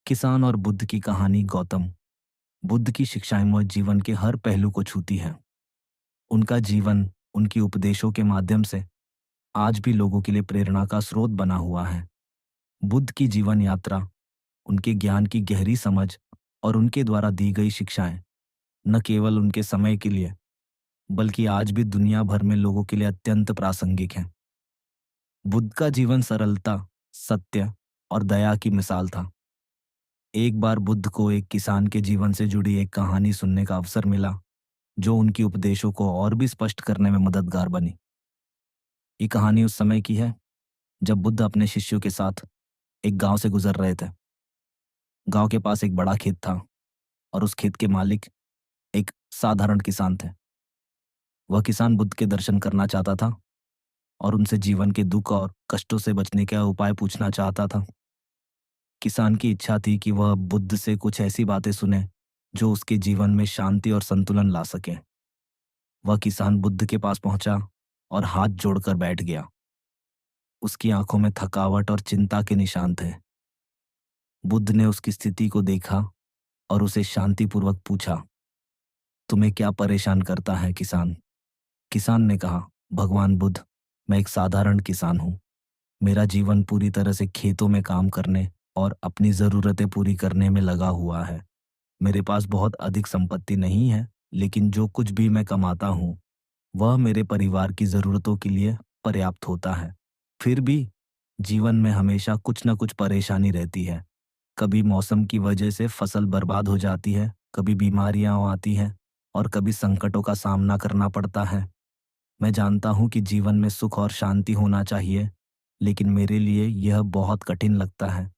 किसान और बुद्ध की कहानी। गौतम बुद्ध की शिक्षाएं मौज जीवन के हर पहलू को छूती हैं। उनका जीवन उनकी उपदेशों के माध्यम से आज भी लोगों के लिए प्रेरणा का स्रोत बना हुआ है। बुद्ध की जीवन यात्रा, उनके ज्ञान की गहरी समझ और उनके द्वारा दी गई शिक्षाएं न केवल उनके समय के लिए बल्कि आज भी दुनिया भर में लोगों के लिए अत्यंत प्रासंगिक हैं। बुद्ध का जीवन सरलता, सत्य और दया की मिसाल था। एक बार बुद्ध को एक किसान के जीवन से जुड़ी एक कहानी सुनने का अवसर मिला, जो उनकी उपदेशों को और भी स्पष्ट करने में मददगार बनी। ये कहानी उस समय की है जब बुद्ध अपने शिष्यों के साथ एक गांव से गुजर रहे थे। गांव के पास एक बड़ा खेत था और उस खेत के मालिक एक साधारण किसान थे। वह किसान बुद्ध के दर्शन करना चाहता था और उनसे जीवन के दुख और कष्टों से बचने का उपाय पूछना चाहता था। किसान की इच्छा थी कि वह बुद्ध से कुछ ऐसी बातें सुने जो उसके जीवन में शांति और संतुलन ला सके। वह किसान बुद्ध के पास पहुंचा और हाथ जोड़कर बैठ गया। उसकी आंखों में थकावट और चिंता के निशान थे। बुद्ध ने उसकी स्थिति को देखा और उसे शांतिपूर्वक पूछा, तुम्हें क्या परेशान करता है किसान? किसान ने कहा, भगवान बुद्ध, मैं एक साधारण किसान हूँ। मेरा जीवन पूरी तरह से खेतों में काम करने और अपनी ज़रूरतें पूरी करने में लगा हुआ है। मेरे पास बहुत अधिक संपत्ति नहीं है, लेकिन जो कुछ भी मैं कमाता हूँ वह मेरे परिवार की ज़रूरतों के लिए पर्याप्त होता है। फिर भी जीवन में हमेशा कुछ न कुछ परेशानी रहती है। कभी मौसम की वजह से फसल बर्बाद हो जाती है, कभी बीमारियां आती हैं और कभी संकटों का सामना करना पड़ता है। मैं जानता हूँ कि जीवन में सुख और शांति होना चाहिए, लेकिन मेरे लिए यह बहुत कठिन लगता है।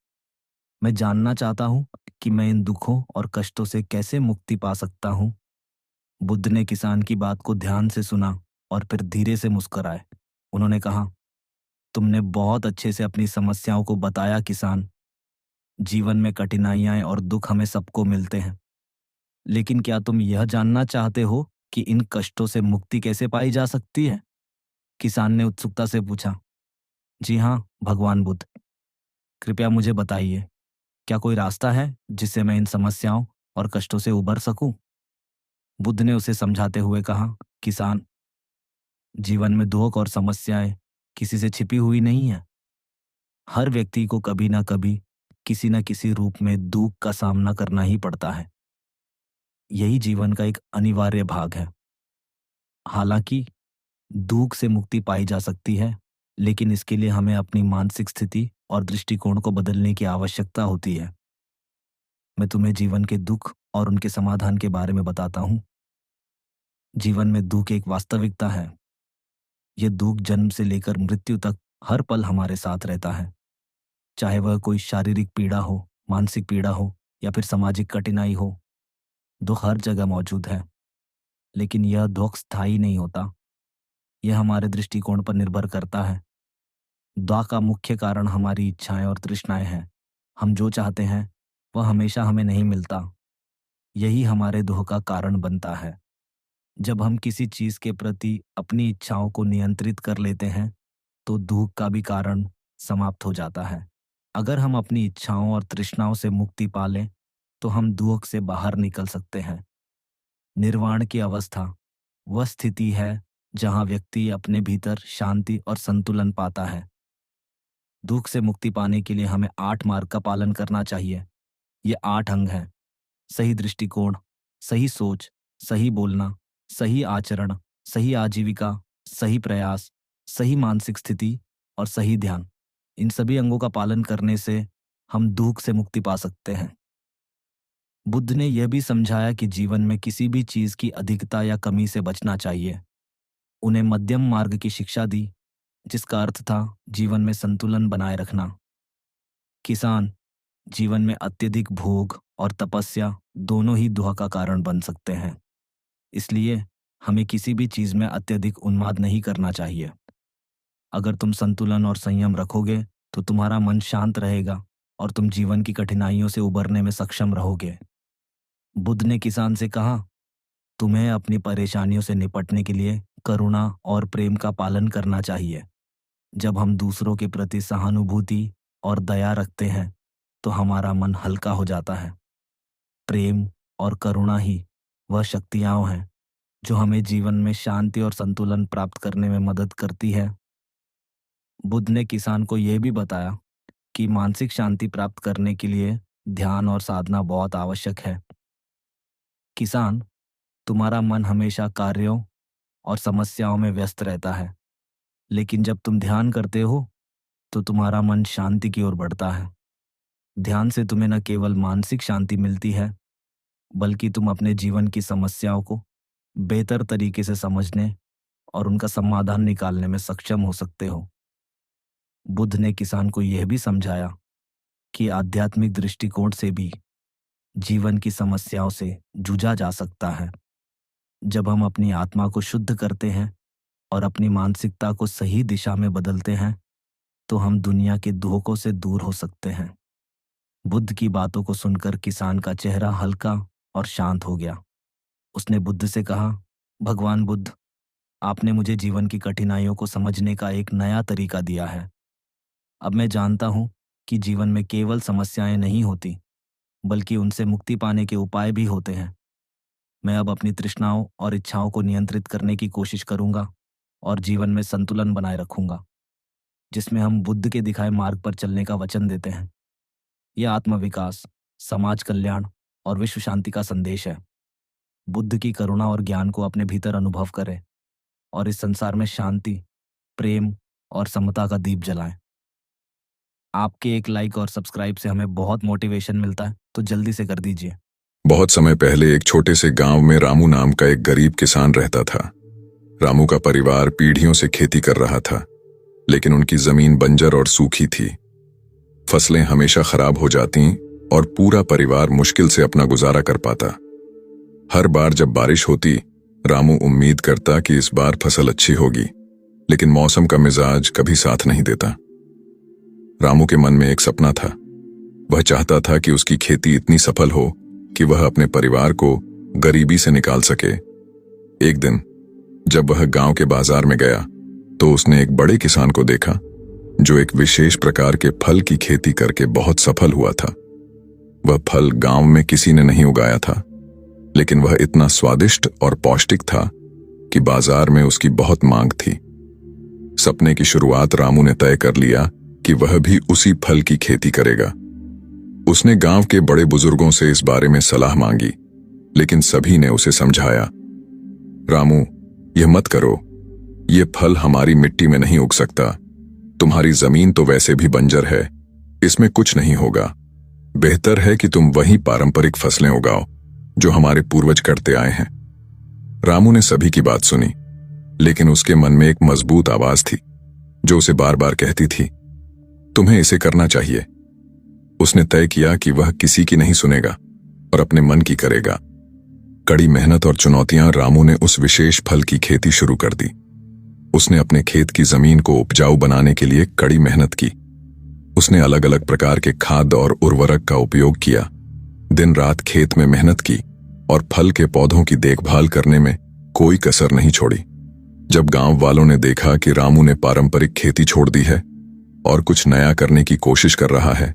मैं जानना चाहता हूँ कि मैं इन दुखों और कष्टों से कैसे मुक्ति पा सकता हूँ। बुद्ध ने किसान की बात को ध्यान से सुना और फिर धीरे से मुस्कुराए। उन्होंने कहा, तुमने बहुत अच्छे से अपनी समस्याओं को बताया किसान। जीवन में कठिनाइयां और दुख हमें सबको मिलते हैं, लेकिन क्या तुम यह जानना चाहते हो कि इन कष्टों से मुक्ति कैसे पाई जा सकती है? किसान ने उत्सुकता से पूछा। जी हाँ भगवान बुद्ध, कृपया मुझे बताइए, क्या कोई रास्ता है जिससे मैं इन समस्याओं और कष्टों से उबर सकूं? बुद्ध ने उसे समझाते हुए कहा, किसान, जीवन में दुख और समस्याएं किसी से छिपी हुई नहीं है। हर व्यक्ति को कभी ना कभी किसी न किसी रूप में दुख का सामना करना ही पड़ता है। यही जीवन का एक अनिवार्य भाग है। हालांकि दुख से मुक्ति पाई जा सकती है, लेकिन इसके लिए हमें अपनी मानसिक स्थिति और दृष्टिकोण को बदलने की आवश्यकता होती है। मैं तुम्हें जीवन के दुख और उनके समाधान के बारे में बताता हूँ। जीवन में दुख एक वास्तविकता है। यह दुख जन्म से लेकर मृत्यु तक हर पल हमारे साथ रहता है। चाहे वह कोई शारीरिक पीड़ा हो, मानसिक पीड़ा हो या फिर सामाजिक कठिनाई हो, दुख हर जगह मौजूद है। लेकिन यह दुख स्थायी नहीं होता। यह हमारे दृष्टिकोण पर निर्भर करता है। दुख का मुख्य कारण हमारी इच्छाएं और तृष्णाएं हैं। हम जो चाहते हैं वह हमेशा हमें नहीं मिलता। यही हमारे दुख का कारण बनता है। जब हम किसी चीज के प्रति अपनी इच्छाओं को नियंत्रित कर लेते हैं तो दुख का भी कारण समाप्त हो जाता है। अगर हम अपनी इच्छाओं और तृष्णाओं से मुक्ति पा लें तो हम दुख से बाहर निकल सकते हैं। निर्वाण की अवस्था वह स्थिति है जहां व्यक्ति अपने भीतर शांति और संतुलन पाता है। दुख से मुक्ति पाने के लिए हमें 8 मार्ग का पालन करना चाहिए। ये 8 अंग हैं: सही दृष्टिकोण, सही सोच, सही बोलना, सही आचरण, सही आजीविका, सही प्रयास, सही मानसिक स्थिति और सही ध्यान। इन सभी अंगों का पालन करने से हम दुख से मुक्ति पा सकते हैं। बुद्ध ने यह भी समझाया कि जीवन में किसी भी चीज की अधिकता या कमी से बचना चाहिए। उन्हें मध्यम मार्ग की शिक्षा दी, जिसका अर्थ था जीवन में संतुलन बनाए रखना। किसान जीवन में अत्यधिक भोग और तपस्या दोनों ही दुख का कारण बन सकते हैं। इसलिए हमें किसी भी चीज में अत्यधिक उन्माद नहीं करना चाहिए। अगर तुम संतुलन और संयम रखोगे तो तुम्हारा मन शांत रहेगा और तुम जीवन की कठिनाइयों से उबरने में सक्षम रहोगे। बुद्ध ने किसान से कहा, तुम्हें अपनी परेशानियों से निपटने के लिए करुणा और प्रेम का पालन करना चाहिए। जब हम दूसरों के प्रति सहानुभूति और दया रखते हैं तो हमारा मन हल्का हो जाता है। प्रेम और करुणा ही वह शक्तियां हैं जो हमें जीवन में शांति और संतुलन प्राप्त करने में मदद करती है। बुद्ध ने किसान को यह भी बताया कि मानसिक शांति प्राप्त करने के लिए ध्यान और साधना बहुत आवश्यक है। किसान, तुम्हारा मन हमेशा कार्यों और समस्याओं में व्यस्त रहता है, लेकिन जब तुम ध्यान करते हो तो तुम्हारा मन शांति की ओर बढ़ता है। ध्यान से तुम्हें न केवल मानसिक शांति मिलती है, बल्कि तुम अपने जीवन की समस्याओं को बेहतर तरीके से समझने और उनका समाधान निकालने में सक्षम हो सकते हो। बुद्ध ने किसान को यह भी समझाया कि आध्यात्मिक दृष्टिकोण से भी जीवन की समस्याओं से जूझा जा सकता है। जब हम अपनी आत्मा को शुद्ध करते हैं और अपनी मानसिकता को सही दिशा में बदलते हैं, तो हम दुनिया के धोखों से दूर हो सकते हैं। बुद्ध की बातों को सुनकर किसान का चेहरा हल्का और शांत हो गया। उसने बुद्ध से कहा, भगवान बुद्ध, आपने मुझे जीवन की कठिनाइयों को समझने का एक नया तरीका दिया है। अब मैं जानता हूँ कि जीवन में केवल समस्याएं नहीं होती, बल्कि उनसे मुक्ति पाने के उपाय भी होते हैं। मैं अब अपनी तृष्णाओं और इच्छाओं को नियंत्रित करने की कोशिश करूंगा और जीवन में संतुलन बनाए रखूंगा, जिसमें हम बुद्ध के दिखाए मार्ग पर चलने का वचन देते हैं। यह आत्मविकास, समाज कल्याण और विश्व शांति का संदेश है। बुद्ध की करुणा और ज्ञान को अपने भीतर अनुभव करें और इस संसार में शांति, प्रेम और समता का दीप जलाएं। आपके एक लाइक और सब्सक्राइब से हमें बहुत मोटिवेशन मिलता है, तो जल्दी से कर दीजिए। बहुत समय पहले एक छोटे से गांव में रामू नाम का एक गरीब किसान रहता था। रामू का परिवार पीढ़ियों से खेती कर रहा था, लेकिन उनकी जमीन बंजर और सूखी थी। फसलें हमेशा खराब हो जाती और पूरा परिवार मुश्किल से अपना गुजारा कर पाता। हर बार जब बारिश होती, रामू उम्मीद करता कि इस बार फसल अच्छी होगी, लेकिन मौसम का मिजाज कभी साथ नहीं देता। रामू के मन में एक सपना था। वह चाहता था कि उसकी खेती इतनी सफल हो कि वह अपने परिवार को गरीबी से निकाल सके। एक दिन जब वह गांव के बाजार में गया, तो उसने एक बड़े किसान को देखा जो एक विशेष प्रकार के फल की खेती करके बहुत सफल हुआ था। वह फल गांव में किसी ने नहीं उगाया था, लेकिन वह इतना स्वादिष्ट और पौष्टिक था कि बाजार में उसकी बहुत मांग थी। सपने की शुरुआत रामू ने तय कर लिया कि वह भी उसी फल की खेती करेगा। उसने गांव के बड़े बुजुर्गों से इस बारे में सलाह मांगी, लेकिन सभी ने उसे समझाया, रामू, यह मत करो, यह फल हमारी मिट्टी में नहीं उग सकता। तुम्हारी जमीन तो वैसे भी बंजर है, इसमें कुछ नहीं होगा। बेहतर है कि तुम वही पारंपरिक फसलें उगाओ जो हमारे पूर्वज करते आए हैं। रामू ने सभी की बात सुनी, लेकिन उसके मन में एक मजबूत आवाज थी जो उसे बार बार कहती थी, तुम्हें इसे करना चाहिए। उसने तय किया कि वह किसी की नहीं सुनेगा और अपने मन की करेगा। कड़ी मेहनत और चुनौतियां रामू ने उस विशेष फल की खेती शुरू कर दी। उसने अपने खेत की जमीन को उपजाऊ बनाने के लिए कड़ी मेहनत की। उसने अलग अलग प्रकार के खाद और उर्वरक का उपयोग किया, दिन रात खेत में मेहनत की और फल के पौधों की देखभाल करने में कोई कसर नहीं छोड़ी। जब गांव वालों ने देखा कि रामू ने पारंपरिक खेती छोड़ दी है और कुछ नया करने की कोशिश कर रहा है,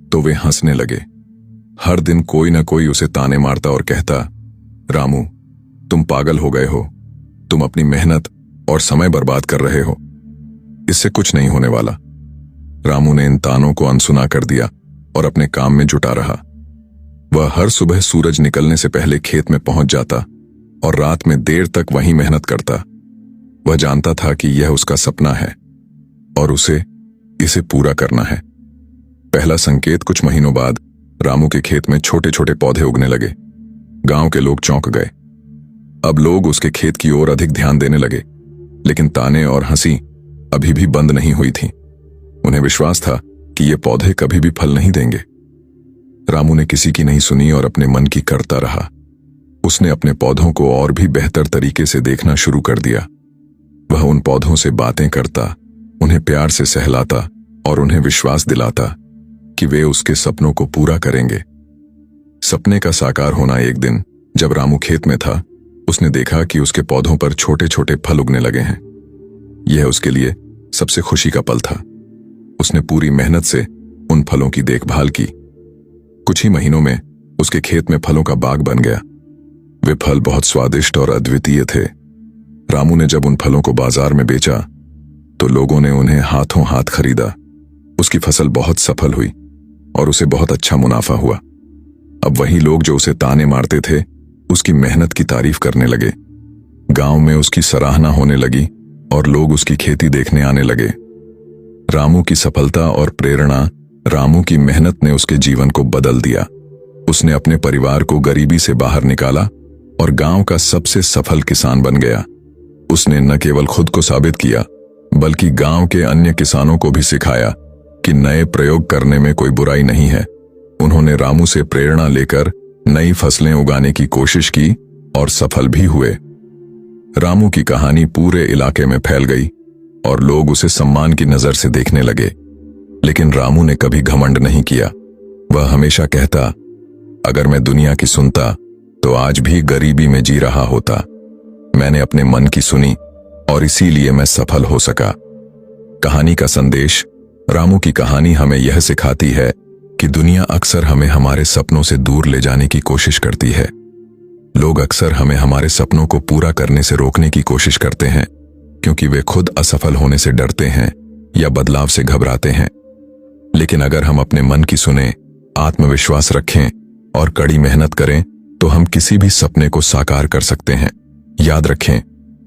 तो वे हंसने लगे। हर दिन कोई न कोई उसे ताने मारता और कहता, रामू, तुम पागल हो गए हो, तुम अपनी मेहनत और समय बर्बाद कर रहे हो, इससे कुछ नहीं होने वाला। रामू ने इन तानों को अनसुना कर दिया और अपने काम में जुटा रहा। वह हर सुबह सूरज निकलने से पहले खेत में पहुंच जाता और रात में देर तक वहीं मेहनत करता। वह जानता था कि यह उसका सपना है और उसे इसे पूरा करना है। पहला संकेत कुछ महीनों बाद रामू के खेत में छोटे छोटे पौधे उगने लगे। गांव के लोग चौंक गए। अब लोग उसके खेत की ओर अधिक ध्यान देने लगे, लेकिन ताने और हंसी अभी भी बंद नहीं हुई थी। उन्हें विश्वास था कि ये पौधे कभी भी फल नहीं देंगे। रामू ने किसी की नहीं सुनी और अपने मन की करता रहा। उसने अपने पौधों को और भी बेहतर तरीके से देखना शुरू कर दिया। वह उन पौधों से बातें करता, उन्हें प्यार से सहलाता और उन्हें विश्वास दिलाता कि वे उसके सपनों को पूरा करेंगे। सपने का साकार होना एक दिन जब रामू खेत में था, उसने देखा कि उसके पौधों पर छोटे छोटे फल उगने लगे हैं। यह उसके लिए सबसे खुशी का पल था। उसने पूरी मेहनत से उन फलों की देखभाल की कुछ ही महीनों में उसके खेत में फलों का बाग बन गया। वे फल बहुत स्वादिष्ट और अद्वितीय थे। रामू ने जब उन फलों को बाजार में बेचा तो लोगों ने उन्हें हाथों हाथ खरीदा। उसकी फसल बहुत सफल हुई और उसे बहुत अच्छा मुनाफा हुआ। अब वही लोग जो उसे ताने मारते थे उसकी मेहनत की तारीफ करने लगे। गांव में उसकी सराहना होने लगी और लोग उसकी खेती देखने आने लगे। रामू की सफलता और प्रेरणा, रामू की मेहनत ने उसके जीवन को बदल दिया। उसने अपने परिवार को गरीबी से बाहर निकाला और गांव का सबसे सफल किसान बन गया। उसने न केवल खुद को साबित किया बल्कि गांव के अन्य किसानों को भी सिखाया कि नए प्रयोग करने में कोई बुराई नहीं है। उन्होंने रामू से प्रेरणा लेकर नई फसलें उगाने की कोशिश की और सफल भी हुए। रामू की कहानी पूरे इलाके में फैल गई और लोग उसे सम्मान की नजर से देखने लगे। लेकिन रामू ने कभी घमंड नहीं किया। वह हमेशा कहता, अगर मैं दुनिया की सुनता तो आज भी गरीबी में जी रहा होता। मैंने अपने मन की सुनी और इसीलिए मैं सफल हो सका। कहानी का संदेश, रामू की कहानी हमें यह सिखाती है कि दुनिया अक्सर हमें हमारे सपनों से दूर ले जाने की कोशिश करती है। लोग अक्सर हमें हमारे सपनों को पूरा करने से रोकने की कोशिश करते हैं क्योंकि वे खुद असफल होने से डरते हैं या बदलाव से घबराते हैं। लेकिन अगर हम अपने मन की सुने, आत्मविश्वास रखें और कड़ी मेहनत करें तो हम किसी भी सपने को साकार कर सकते हैं। याद रखें,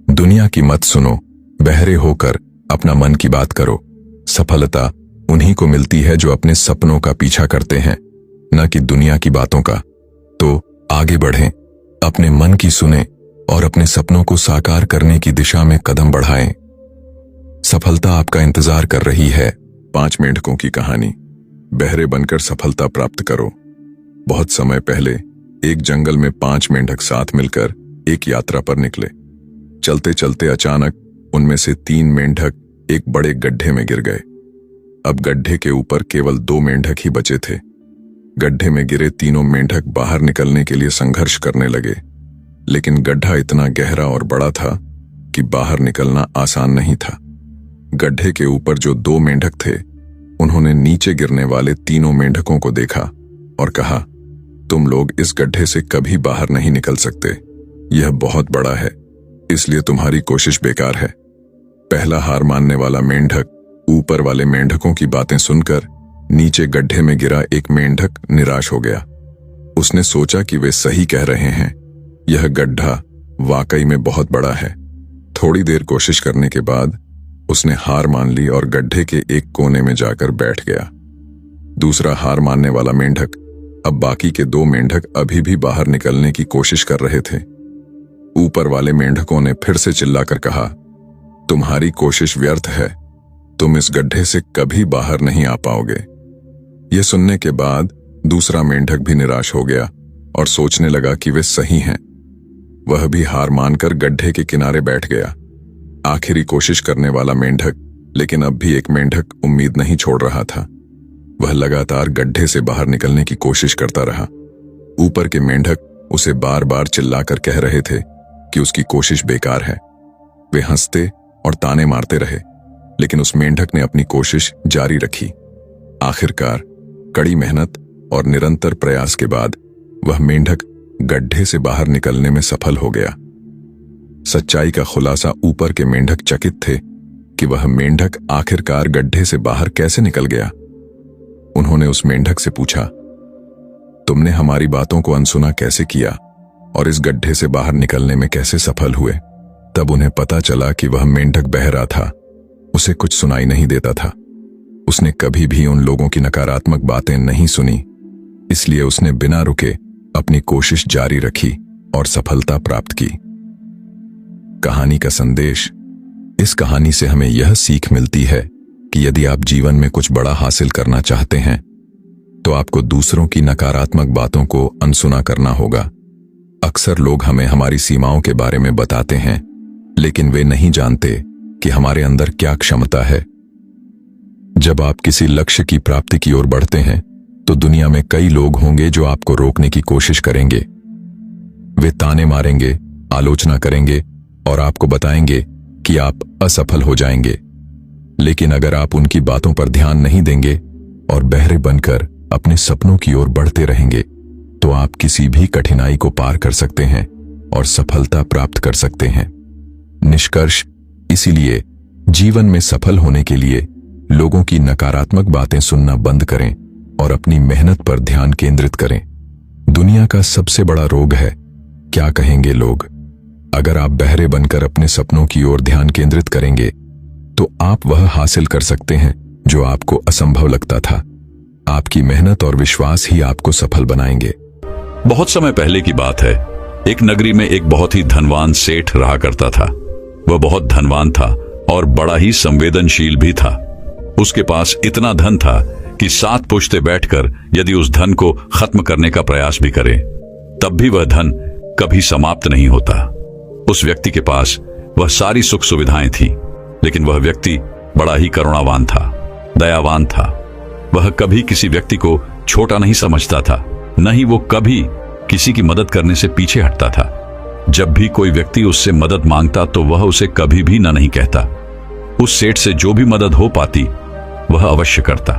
दुनिया की मत सुनो, बहरे होकर अपना मन की बात करो। सफलता उन्हीं को मिलती है जो अपने सपनों का पीछा करते हैं, न कि दुनिया की बातों का। तो आगे बढ़ें, अपने मन की सुने और अपने सपनों को साकार करने की दिशा में कदम बढ़ाएं। सफलता आपका इंतजार कर रही है। 5 मेंढकों की कहानी। बहरे बनकर सफलता प्राप्त करो। बहुत समय पहले एक जंगल में 5 मेंढक साथ मिलकर एक यात्रा पर निकले। चलते चलते अचानक उनमें से 3 मेंढक एक बड़े गड्ढे में गिर गए। अब गड्ढे के ऊपर केवल 2 मेंढक ही बचे थे। गड्ढे में गिरे तीनों मेंढक बाहर निकलने के लिए संघर्ष करने लगे, लेकिन गड्ढा इतना गहरा और बड़ा था कि बाहर निकलना आसान नहीं था। गड्ढे के ऊपर जो 2 मेंढक थे, उन्होंने नीचे गिरने वाले तीनों मेंढकों को देखा और कहा, तुम लोग इस गड्ढे से कभी बाहर नहीं निकल सकते। यह बहुत बड़ा है, इसलिए तुम्हारी कोशिश बेकार है। पहला हार मानने वाला मेंढक ऊपर वाले मेंढकों की बातें सुनकर नीचे गड्ढे में गिरा एक मेंढक निराश हो गया। उसने सोचा कि वे सही कह रहे हैं, यह गड्ढा वाकई में बहुत बड़ा है। थोड़ी देर कोशिश करने के बाद उसने हार मान ली और गड्ढे के एक कोने में जाकर बैठ गया। दूसरा हार मानने वाला मेंढक, अब बाकी के 2 मेंढक अभी भी बाहर निकलने की कोशिश कर रहे थे। ऊपर वाले मेंढकों ने फिर से चिल्लाकर कहा, तुम्हारी कोशिश व्यर्थ है, तुम इस गड्ढे से कभी बाहर नहीं आ पाओगे। यह सुनने के बाद दूसरा मेंढक भी निराश हो गया और सोचने लगा कि वे सही हैं। वह भी हार मानकर गड्ढे के किनारे बैठ गया। आखिरी कोशिश करने वाला मेंढक, लेकिन अब भी एक मेंढक उम्मीद नहीं छोड़ रहा था। वह लगातार गड्ढे से बाहर निकलने की कोशिश करता रहा। ऊपर के मेंढक उसे बार बार चिल्लाकर कह रहे थे कि उसकी कोशिश बेकार है। वे हंसते और ताने मारते रहे, लेकिन उस मेंढक ने अपनी कोशिश जारी रखी। आखिरकार कड़ी मेहनत और निरंतर प्रयास के बाद वह मेंढक गड्ढे से बाहर निकलने में सफल हो गया। सच्चाई का खुलासा ऊपर के मेंढक चकित थे कि वह मेंढक आखिरकार गड्ढे से बाहर कैसे निकल गया। उन्होंने उस मेंढक से पूछा, तुमने हमारी बातों को अनसुना कैसे किया और इस गड्ढे से बाहर निकलने में कैसे सफल हुए? तब उन्हें पता चला कि वह मेंढक बहरा था, उसे कुछ सुनाई नहीं देता था। उसने कभी भी उन लोगों की नकारात्मक बातें नहीं सुनी, इसलिए उसने बिना रुके अपनी कोशिश जारी रखी और सफलता प्राप्त की। कहानी का संदेश। इस कहानी से हमें यह सीख मिलती है कि यदि आप जीवन में कुछ बड़ा हासिल करना चाहते हैं तो आपको दूसरों की नकारात्मक बातों को अनसुना करना होगा। अक्सर लोग हमें हमारी सीमाओं के बारे में बताते हैं, लेकिन वे नहीं जानते कि हमारे अंदर क्या क्षमता है। जब आप किसी लक्ष्य की प्राप्ति की ओर बढ़ते हैं तो दुनिया में कई लोग होंगे जो आपको रोकने की कोशिश करेंगे। वे ताने मारेंगे, आलोचना करेंगे और आपको बताएंगे कि आप असफल हो जाएंगे। लेकिन अगर आप उनकी बातों पर ध्यान नहीं देंगे और बहरे बनकर अपने सपनों की ओर बढ़ते रहेंगे तो आप किसी भी कठिनाई को पार कर सकते हैं और सफलता प्राप्त कर सकते हैं। निष्कर्ष, इसीलिए जीवन में सफल होने के लिए लोगों की नकारात्मक बातें सुनना बंद करें और अपनी मेहनत पर ध्यान केंद्रित करें। दुनिया का सबसे बड़ा रोग है क्या कहेंगे लोग। अगर आप बहरे बनकर अपने सपनों की ओर ध्यान केंद्रित करेंगे तो आप वह हासिल कर सकते हैं जो आपको असंभव लगता था। आपकी मेहनत और विश्वास ही आपको सफल बनाएंगे। बहुत समय पहले की बात है। एक नगरी में एक बहुत ही धनवान सेठ रहा करता था। वह बहुत धनवान था और बड़ा ही संवेदनशील भी था। उसके पास इतना धन था कि 7 पुश्ते बैठकर यदि उस धन को खत्म करने का प्रयास भी करें तब भी वह धन कभी समाप्त नहीं होता। उस व्यक्ति के पास वह सारी सुख सुविधाएं थी, लेकिन वह व्यक्ति बड़ा ही करुणावान था, दयावान था। वह कभी किसी व्यक्ति को छोटा नहीं समझता था, न ही वो कभी किसी की मदद करने से पीछे हटता था। जब भी कोई व्यक्ति उससे मदद मांगता तो वह उसे कभी भी न नहीं कहता। उस सेठ से जो भी मदद हो पाती वह अवश्य करता।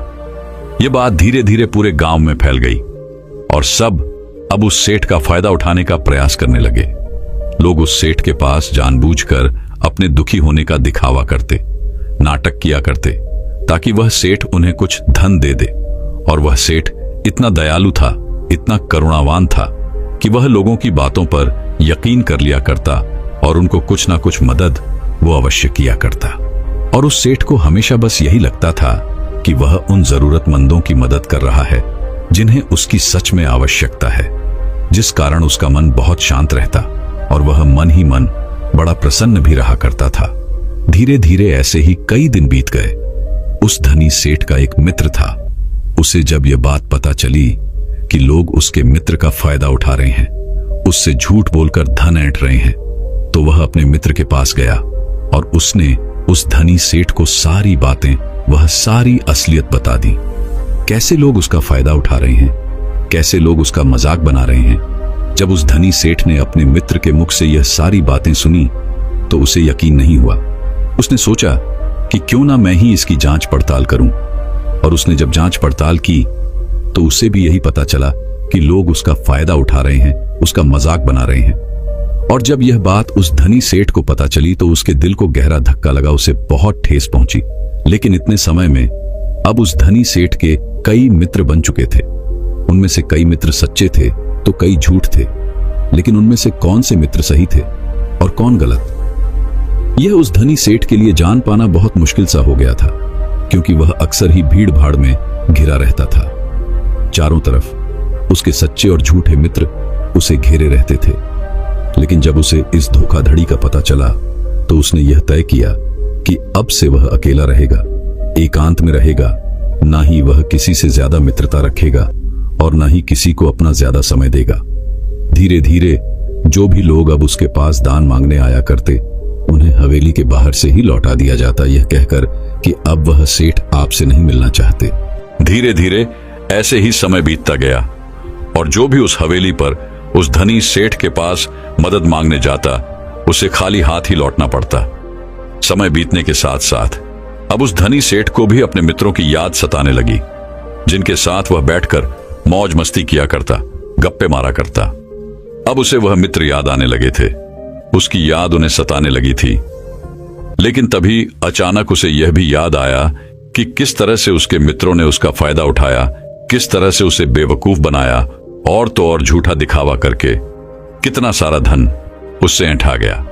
यह बात धीरे धीरे पूरे गांव में फैल गई और सब अब उस सेठ का फायदा उठाने का प्रयास करने लगे। लोग उस सेठ के पास जानबूझकर अपने दुखी होने का दिखावा करते, नाटक किया करते ताकि वह सेठ उन्हें कुछ धन दे दे। और वह सेठ इतना दयालु था, इतना करुणावान था कि वह लोगों की बातों पर यकीन कर लिया करता और उनको कुछ ना कुछ मदद वो अवश्य किया करता। और उस सेठ को हमेशा बस यही लगता था कि वह उन जरूरतमंदों की मदद कर रहा है जिन्हें उसकी सच में आवश्यकता है, जिस कारण उसका मन बहुत शांत रहता और वह मन ही मन बड़ा प्रसन्न भी रहा करता था। धीरे धीरे ऐसे ही कई दिन बीत गए। उस धनी सेठ का एक मित्र था। उसे जब यह बात पता चली कि लोग उसके मित्र का फायदा उठा रहे हैं, उससे झूठ बोलकर धन ऐंठ रहे हैं, तो वह अपने मित्र के पास गया और उसने उस धनी सेठ को सारी बातें, वह सारी असलियत बता दी। कैसे लोग उसका फायदा उठा रहे हैं, कैसे लोग उसका मजाक बना रहे हैं। जब उस धनी सेठ ने अपने मित्र के मुख से यह सारी बातें सुनी तो उसे यकीन नहीं हुआ। उसने सोचा कि क्यों ना मैं ही इसकी जांच पड़ताल करूं। और उसने जब जांच पड़ताल की तो उसे भी यही पता चला कि लोग उसका फायदा उठा रहे हैं, उसका मजाक बना रहे हैं। और जब यह बात उस धनी सेठ को पता चली तो उसके दिल को गहरा धक्का लगा, उसे बहुत ठेस पहुंची। लेकिन इतने समय में अब उस धनी सेठ के कई मित्र बन चुके थे। उनमें से कई मित्र सच्चे थे तो कई झूठ थे। लेकिन उनमें से कौन से मित्र सही थे और कौन गलत, यह उस धनी सेठ के लिए जान पाना बहुत मुश्किल सा हो गया था, क्योंकि वह अक्सर ही भीड़ भाड़ में घिरा रहता था। चारों तरफ उसके सच्चे और झूठे मित्र उसे घेरे रहते थे। लेकिन जब उसे इस धोखाधड़ी का पता चला तो उसने यह तय किया कि अब से वह अकेला रहेगा, एकांत में रहेगा। ना ही वह किसी से ज्यादा मित्रता रखेगा और ना ही किसी को अपना ज्यादा समय देगा। धीरे धीरे जो भी लोग अब उसके पास दान मांगने आया करते उन्हें हवेली के बाहर से ही लौटा दिया जाता, यह कहकर कि अब वह सेठ आपसे नहीं मिलना चाहते। धीरे धीरे ऐसे ही समय बीतता गया और जो भी उस हवेली पर उस धनी सेठ के पास मदद मांगने जाता उसे खाली हाथ ही लौटना पड़ता। समय बीतने के साथ साथ अब उस धनी सेठ को भी अपने मित्रों की याद सताने लगी, जिनके साथ वह बैठकर मौज मस्ती किया करता, गप्पे मारा करता। अब उसे वह मित्र याद आने लगे थे, उसकी याद उन्हें सताने लगी थी। लेकिन तभी अचानक उसे यह भी याद आया कि किस तरह से उसके मित्रों ने उसका फायदा उठाया, किस तरह से उसे बेवकूफ बनाया और तो और झूठा दिखावा करके कितना सारा धन उससे ऐंठा गया।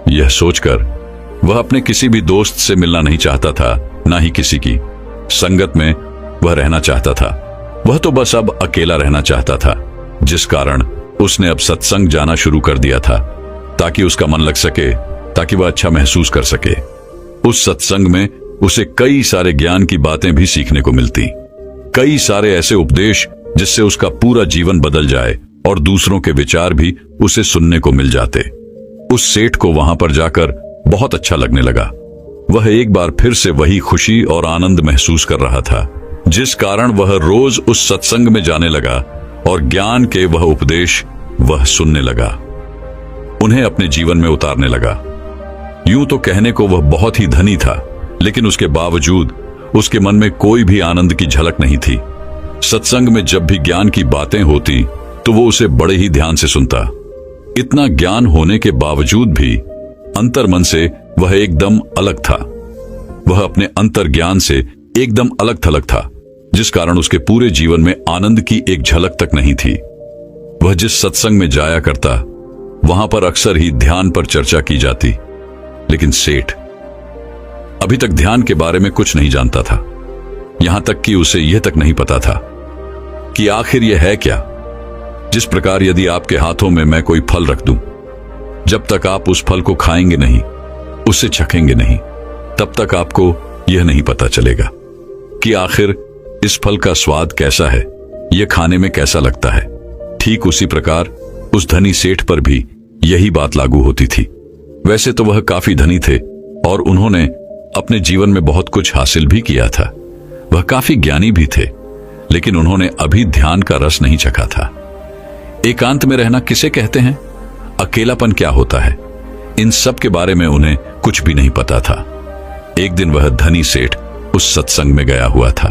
यह सोचकर वह अपने किसी भी दोस्त से मिलना नहीं चाहता था, ना ही किसी की संगत में वह रहना चाहता था। वह तो बस अब अकेला रहना चाहता था, जिस कारण उसने अब सत्संग जाना शुरू कर दिया था ताकि उसका मन लग सके, ताकि वह अच्छा महसूस कर सके। उस सत्संग में उसे कई सारे ज्ञान की बातें भी सीखने को मिलती, कई सारे ऐसे उपदेश जिससे उसका पूरा जीवन बदल जाए और दूसरों के विचार भी उसे सुनने को मिल जाते। उस सेठ को वहां पर जाकर बहुत अच्छा लगने लगा। वह एक बार फिर से वही खुशी और आनंद महसूस कर रहा था, जिस कारण वह रोज उस सत्संग में जाने लगा और ज्ञान के वह उपदेश वह सुनने लगा, उन्हें अपने जीवन में उतारने लगा। यूं तो कहने को वह बहुत ही धनी था, लेकिन उसके बावजूद उसके मन में कोई भी आनंद की झलक नहीं थी। सत्संग में जब भी ज्ञान की बातें होती तो वो उसे बड़े ही ध्यान से सुनता। इतना ज्ञान होने के बावजूद भी अंतर्मन से वह एकदम अलग था। वह अपने अंतर ज्ञान से एकदम अलग थलग था, जिस कारण उसके पूरे जीवन में आनंद की एक झलक तक नहीं थी। वह जिस सत्संग में जाया करता वहां पर अक्सर ही ध्यान पर चर्चा की जाती, लेकिन सेठ अभी तक ध्यान के बारे में कुछ नहीं जानता था। यहां तक कि उसे यह तक नहीं पता था कि आखिर यह है क्या। जिस प्रकार यदि आपके हाथों में मैं कोई फल रख दूं, जब तक आप उस फल को खाएंगे नहीं, उसे चखेंगे नहीं, तब तक आपको यह नहीं पता चलेगा कि आखिर इस फल का स्वाद कैसा है, यह खाने में कैसा लगता है। ठीक उसी प्रकार उस धनी सेठ पर भी यही बात लागू होती थी। वैसे तो वह काफी धनी थे और उन्होंने अपने जीवन में बहुत कुछ हासिल भी किया था। वह काफी ज्ञानी भी थे, लेकिन उन्होंने अभी ध्यान का रस नहीं चखा था। एकांत में रहना किसे कहते हैं, अकेलापन क्या होता है, इन सब के बारे में उन्हें कुछ भी नहीं पता था। एक दिन वह धनी सेठ उस सत्संग में गया हुआ था।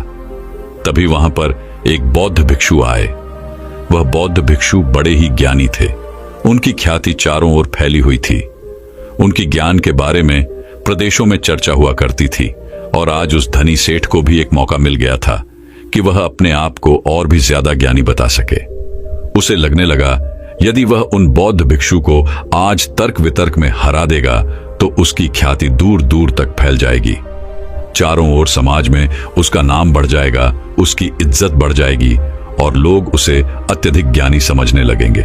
तभी वहां पर एक बौद्ध भिक्षु आए। वह बौद्ध भिक्षु बड़े ही ज्ञानी थे। उनकी ख्याति चारों ओर फैली हुई थी। उनकी ज्ञान के बारे में प्रदेशों में चर्चा हुआ करती थी और आज उस धनी सेठ को भी एक मौका मिल गया था कि वह अपने आप को और भी ज्यादा ज्ञानी बता सके। उसे लगने लगा यदि वह उन बौद्ध भिक्षु को आज तर्क वितर्क में हरा देगा तो उसकी ख्याति दूर दूर तक फैल जाएगी। चारों ओर समाज में उसका नाम बढ़ जाएगा, उसकी इज्जत बढ़ जाएगी और लोग उसे अत्यधिक ज्ञानी समझने लगेंगे।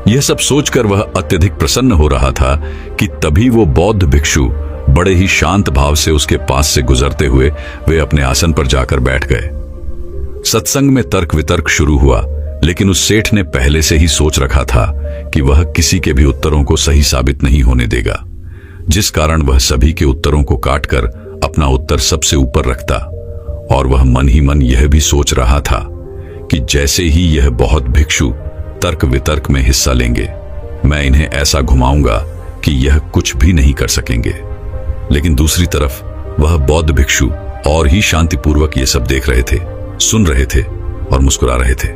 यह सब सोचकर वह अत्यधिक प्रसन्न हो रहा था कि तभी वो बौद्ध भिक्षु बड़े ही शांत भाव से उसके पास से गुजरते हुए वे अपने आसन पर जाकर बैठ गए। सत्संग में तर्क वितर्क शुरू हुआ, लेकिन उस सेठ ने पहले से ही सोच रखा था कि वह किसी के भी उत्तरों को सही साबित नहीं होने देगा, जिस कारण वह सभी के उत्तरों को काटकर अपना उत्तर सबसे ऊपर रखता। और वह मन ही मन यह भी सोच रहा था कि जैसे ही यह बहुत भिक्षु तर्क वितर्क में हिस्सा लेंगे, मैं इन्हें ऐसा घुमाऊंगा कि यह कुछ भी नहीं कर सकेंगे। लेकिन दूसरी तरफ वह बौद्ध भिक्षु और ही शांतिपूर्वक ये सब देख रहे थे, सुन रहे थे और मुस्कुरा रहे थे।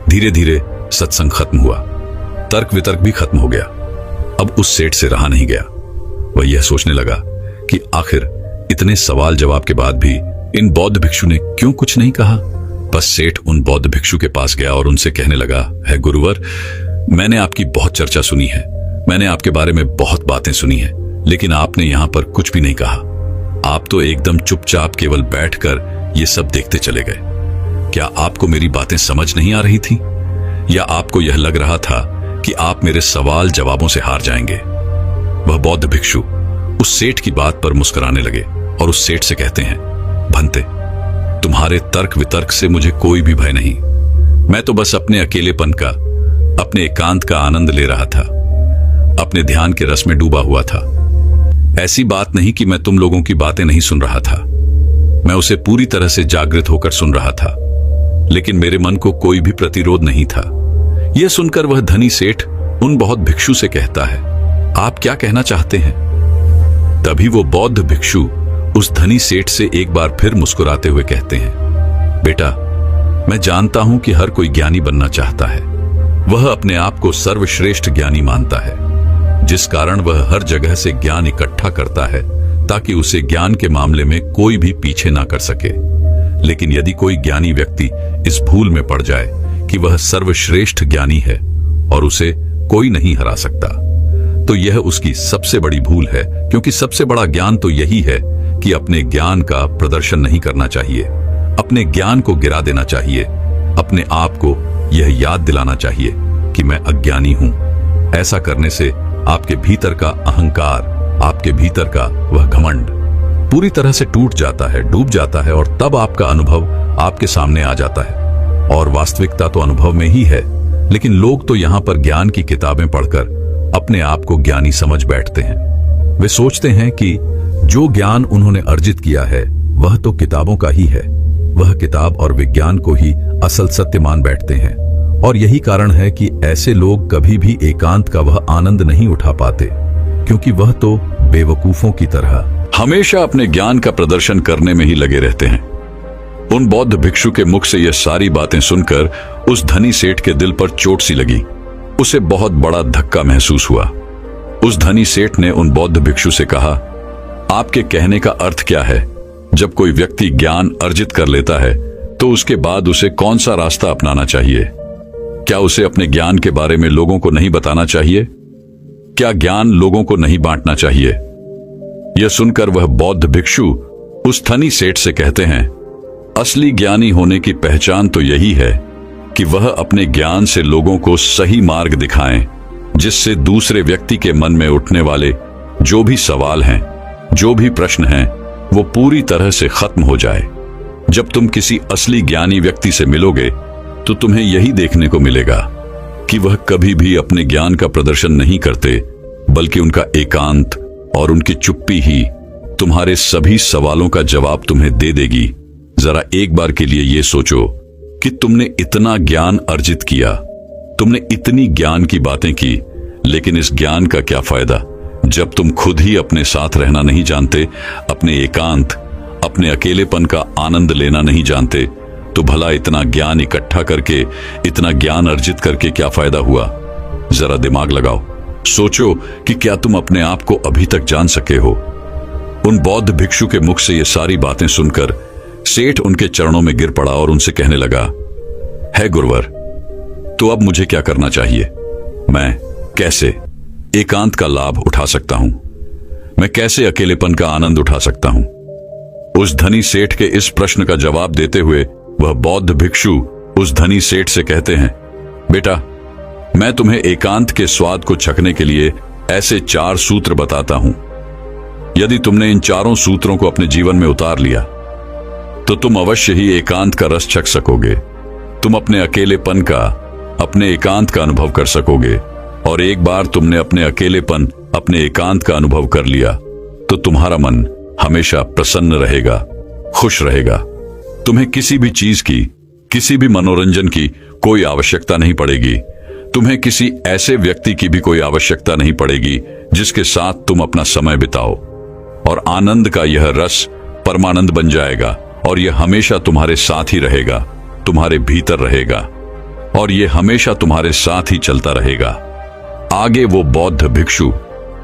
धीरे धीरे सत्संग खत्म हुआ, तर्क वितर्क भी खत्म हो गया। अब उस सेठ से रहा नहीं गया। वह यह सोचने लगा कि आखिर इतने सवाल जवाब के बाद भी इन बौद्ध भिक्षु ने क्यों कुछ नहीं कहा। बस सेठ उन बौद्ध भिक्षु के पास गया और उनसे कहने लगा, है गुरुवर, मैंने आपकी बहुत चर्चा सुनी है, मैंने आपके बारे में बहुत बातें सुनी है, लेकिन आपने यहां पर कुछ भी नहीं कहा। आप तो एकदम चुपचाप केवल बैठकर ये सब देखते चले गए। क्या आपको मेरी बातें समझ नहीं आ रही थी, या आपको यह लग रहा था कि आप मेरे सवाल जवाबों से हार जाएंगे? वह बौद्ध भिक्षु उस सेठ की बात पर मुस्कुराने लगे और उस सेठ से कहते हैं, भंते, तुम्हारे तर्क वितर्क से मुझे कोई भी भय नहीं। मैं तो बस अपने अकेलेपन का, अपने एकांत का आनंद ले रहा था, अपने ध्यान के रस में डूबा हुआ था। ऐसी बात नहीं कि मैं तुम लोगों की बातें नहीं सुन रहा था, मैं उसे पूरी तरह से जागृत होकर सुन रहा था, लेकिन मेरे मन को कोई भी प्रतिरोध नहीं था। यह सुनकर वह धनी सेठ उन बौद्ध भिक्षु से कहता है, आप क्या कहना चाहते हैं? तभी वो बौद्ध भिक्षु उस धनी सेठ से एक बार फिर मुस्कुराते हुए कहते हैं, बेटा, मैं जानता हूं कि हर कोई ज्ञानी बनना चाहता है। वह अपने आप को सर्वश्रेष्ठ ज्ञानी मानता है, जिस कारण वह हर जगह से ज्ञान इकट्ठा करता है ताकि उसे ज्ञान के मामले में कोई भी पीछे ना कर सके। लेकिन यदि कोई ज्ञानी व्यक्ति इस भूल में पड़ जाए कि वह सर्वश्रेष्ठ ज्ञानी है और उसे कोई नहीं हरा सकता, तो यह उसकी सबसे बड़ी भूल है, क्योंकि सबसे बड़ा ज्ञान तो यही है कि अपने ज्ञान का प्रदर्शन नहीं करना चाहिए, अपने ज्ञान को गिरा देना चाहिए, अपने आप को यह याद दिलाना चाहिए कि मैं अज्ञानी हूं। ऐसा करने से आपके भीतर का अहंकार, आपके भीतर का वह घमंड पूरी तरह से टूट जाता है, डूब जाता है, और तब आपका अनुभव आपके सामने आ जाता है। और वास्तविकता तो अनुभव में ही है, लेकिन लोग तो यहां पर ज्ञान की किताबें पढ़कर अपने आप को ज्ञानी समझ बैठते हैं। वे सोचते हैं कि जो ज्ञान उन्होंने अर्जित किया है वह तो किताबों का ही है, वह किताब और विज्ञान को ही असल सत्य मान बैठते हैं। और यही कारण है कि ऐसे लोग कभी भी एकांत का वह आनंद नहीं उठा पाते, क्योंकि वह तो बेवकूफों की तरह हमेशा अपने ज्ञान का प्रदर्शन करने में ही लगे रहते हैं। उन बौद्ध भिक्षु के मुख से यह सारी बातें सुनकर उस धनी सेठ के दिल पर चोट सी लगी। उसे बहुत बड़ा धक्का महसूस हुआ। उस धनी सेठ ने उन बौद्ध भिक्षु से कहा, आपके कहने का अर्थ क्या है? जब कोई व्यक्ति ज्ञान अर्जित कर लेता है तो उसके बाद उसे कौन सा रास्ता अपनाना चाहिए? क्या उसे अपने ज्ञान के बारे में लोगों को नहीं बताना चाहिए? क्या ज्ञान लोगों को नहीं बांटना चाहिए? यह सुनकर वह बौद्ध भिक्षु उस धनी सेठ से कहते हैं, असली ज्ञानी होने की पहचान तो यही है कि वह अपने ज्ञान से लोगों को सही मार्ग दिखाएं, जिससे दूसरे व्यक्ति के मन में उठने वाले जो भी सवाल हैं, जो भी प्रश्न हैं, वो पूरी तरह से खत्म हो जाए। जब तुम किसी असली ज्ञानी व्यक्ति से मिलोगे तो तुम्हें यही देखने को मिलेगा कि वह कभी भी अपने ज्ञान का प्रदर्शन नहीं करते, बल्कि उनका एकांत और उनकी चुप्पी ही तुम्हारे सभी सवालों का जवाब तुम्हें दे देगी। जरा एक बार के लिए ये सोचो कि तुमने इतना ज्ञान अर्जित किया, तुमने इतनी ज्ञान की बातें की, लेकिन इस ज्ञान का क्या फायदा जब तुम खुद ही अपने साथ रहना नहीं जानते, अपने एकांत, अपने अकेलेपन का आनंद लेना नहीं जानते? तो भला इतना ज्ञान इकट्ठा करके, इतना ज्ञान अर्जित करके क्या फायदा हुआ? जरा दिमाग लगाओ, सोचो कि क्या तुम अपने आप को अभी तक जान सके हो? उन बौद्ध भिक्षु के मुख से ये सारी बातें सुनकर सेठ उनके चरणों में गिर पड़ा और उनसे कहने लगा, है गुरुवर, तो अब मुझे क्या करना चाहिए? मैं कैसे एकांत का लाभ उठा सकता हूं? मैं कैसे अकेलेपन का आनंद उठा सकता हूं? उस धनी सेठ के इस प्रश्न का जवाब देते हुए वह बौद्ध भिक्षु उस धनी सेठ से कहते हैं, बेटा, मैं तुम्हें एकांत के स्वाद को चखने के लिए ऐसे 4 सूत्र बताता हूं। यदि तुमने इन 4 सूत्रों को अपने जीवन में उतार लिया तो तुम अवश्य ही एकांत का रस चख सकोगे। तुम अपने अकेलेपन का, अपने एकांत का अनुभव कर सकोगे। और एक बार तुमने अपने अकेलेपन, अपने एकांत का अनुभव कर लिया तो तुम्हारा मन हमेशा प्रसन्न रहेगा, खुश रहेगा। तुम्हें किसी भी चीज की, किसी भी मनोरंजन की कोई आवश्यकता नहीं पड़ेगी। तुम्हें किसी ऐसे व्यक्ति की भी कोई आवश्यकता नहीं पड़ेगी जिसके साथ तुम अपना समय बिताओ। और आनंद का यह रस परमानंद बन जाएगा और यह हमेशा तुम्हारे साथ ही रहेगा, तुम्हारे भीतर रहेगा और यह हमेशा तुम्हारे साथ ही चलता रहेगा। आगे वो बौद्ध भिक्षु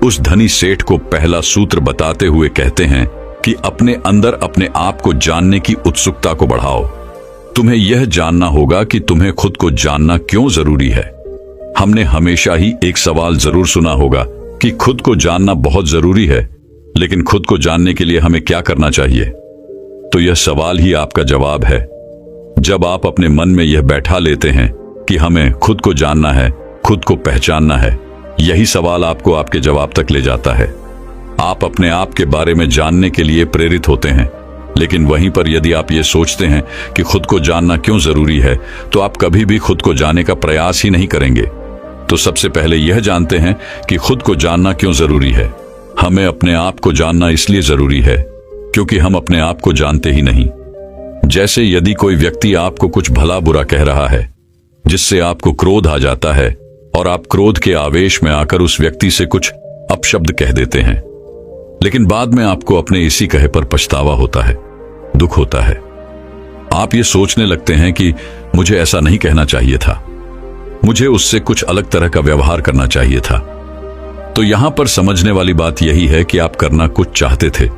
उस धनी सेठ को पहला सूत्र बताते हुए कहते हैं कि अपने अंदर अपने आप को जानने की उत्सुकता को बढ़ाओ। तुम्हें यह जानना होगा कि तुम्हें खुद को जानना क्यों जरूरी है। हमने हमेशा ही एक सवाल जरूर सुना होगा कि खुद को जानना बहुत जरूरी है, लेकिन खुद को जानने के लिए हमें क्या करना चाहिए? तो यह सवाल ही आपका जवाब है। जब आप अपने मन में यह बैठा लेते हैं कि हमें खुद को जानना है, खुद को पहचानना है, यही सवाल आपको आपके जवाब तक ले जाता है। आप अपने आप के बारे में जानने के लिए प्रेरित होते हैं, लेकिन वहीं पर यदि आप ये सोचते हैं कि खुद को जानना क्यों जरूरी है, तो आप कभी भी खुद को जानने का प्रयास ही नहीं करेंगे। तो सबसे पहले यह जानते हैं कि खुद को जानना क्यों जरूरी है। हमें अपने आप को जानना इसलिए जरूरी है क्योंकि हम अपने आप को जानते ही नहीं। जैसे यदि कोई व्यक्ति आपको कुछ भला बुरा कह रहा है, जिससे आपको क्रोध आ जाता है और आप क्रोध के आवेश में आकर उस व्यक्ति से कुछ अपशब्द कह देते हैं, लेकिन बाद में आपको अपने इसी कहे पर पछतावा होता है, दुख होता है। आप ये सोचने लगते हैं कि मुझे ऐसा नहीं कहना चाहिए था, मुझे उससे कुछ अलग तरह का व्यवहार करना चाहिए था। तो यहां पर समझने वाली बात यही है कि आप करना कुछ चाहते थे,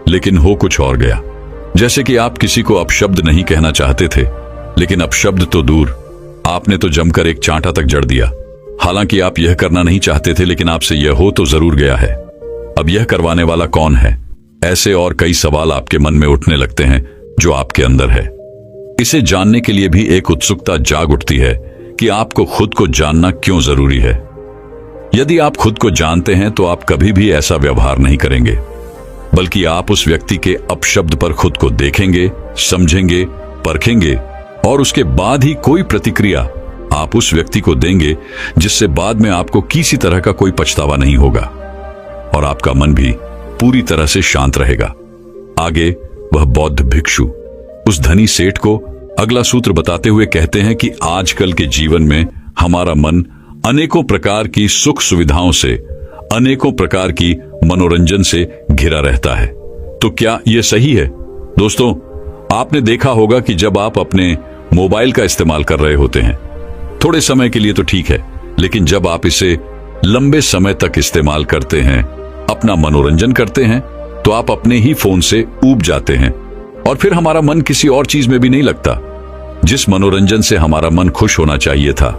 लेकिन हो कुछ और गया। जैसे कि आप किसी को अपशब्द नहीं कहना चाहते थे, लेकिन अपशब्द तो दूर, आपने तो जमकर एक चांटा तक जड़ दिया। हालांकि आप यह करना नहीं चाहते थे, लेकिन आपसे यह हो तो जरूर गया है। अब यह करवाने वाला कौन है? ऐसे और कई सवाल आपके मन में उठने लगते हैं जो आपके अंदर है। इसे जानने के लिए भी एक उत्सुकता जाग उठती है कि आपको खुद को जानना क्यों जरूरी है। यदि आप खुद को जानते हैं तो आप कभी भी ऐसा व्यवहार नहीं करेंगे, बल्कि आप उस व्यक्ति के अपशब्द पर खुद को देखेंगे, समझेंगे, परखेंगे और उसके बाद ही कोई प्रतिक्रिया आप उस व्यक्ति को देंगे जिससे बाद में आपको किसी तरह का कोई पछतावा नहीं होगा और आपका मन भी पूरी तरह से शांत रहेगा। आगे वह बौद्ध भिक्षु उस धनी सेठ को अगला सूत्र बताते हुए कहते हैं कि आजकल के जीवन में हमारा मन अनेकों प्रकार की सुख सुविधाओं से, अनेकों प्रकार की मनोरंजन से घिरा रहता है। तो क्या यह सही है? दोस्तों, आपने देखा होगा कि जब आप अपने मोबाइल का इस्तेमाल कर रहे होते हैं, थोड़े समय के लिए तो ठीक है, लेकिन जब आप इसे लंबे समय तक इस्तेमाल करते हैं, अपना मनोरंजन करते हैं, तो आप अपने ही फोन से ऊब जाते हैं और फिर हमारा मन किसी और चीज में भी नहीं लगता। जिस मनोरंजन से हमारा मन खुश होना चाहिए था,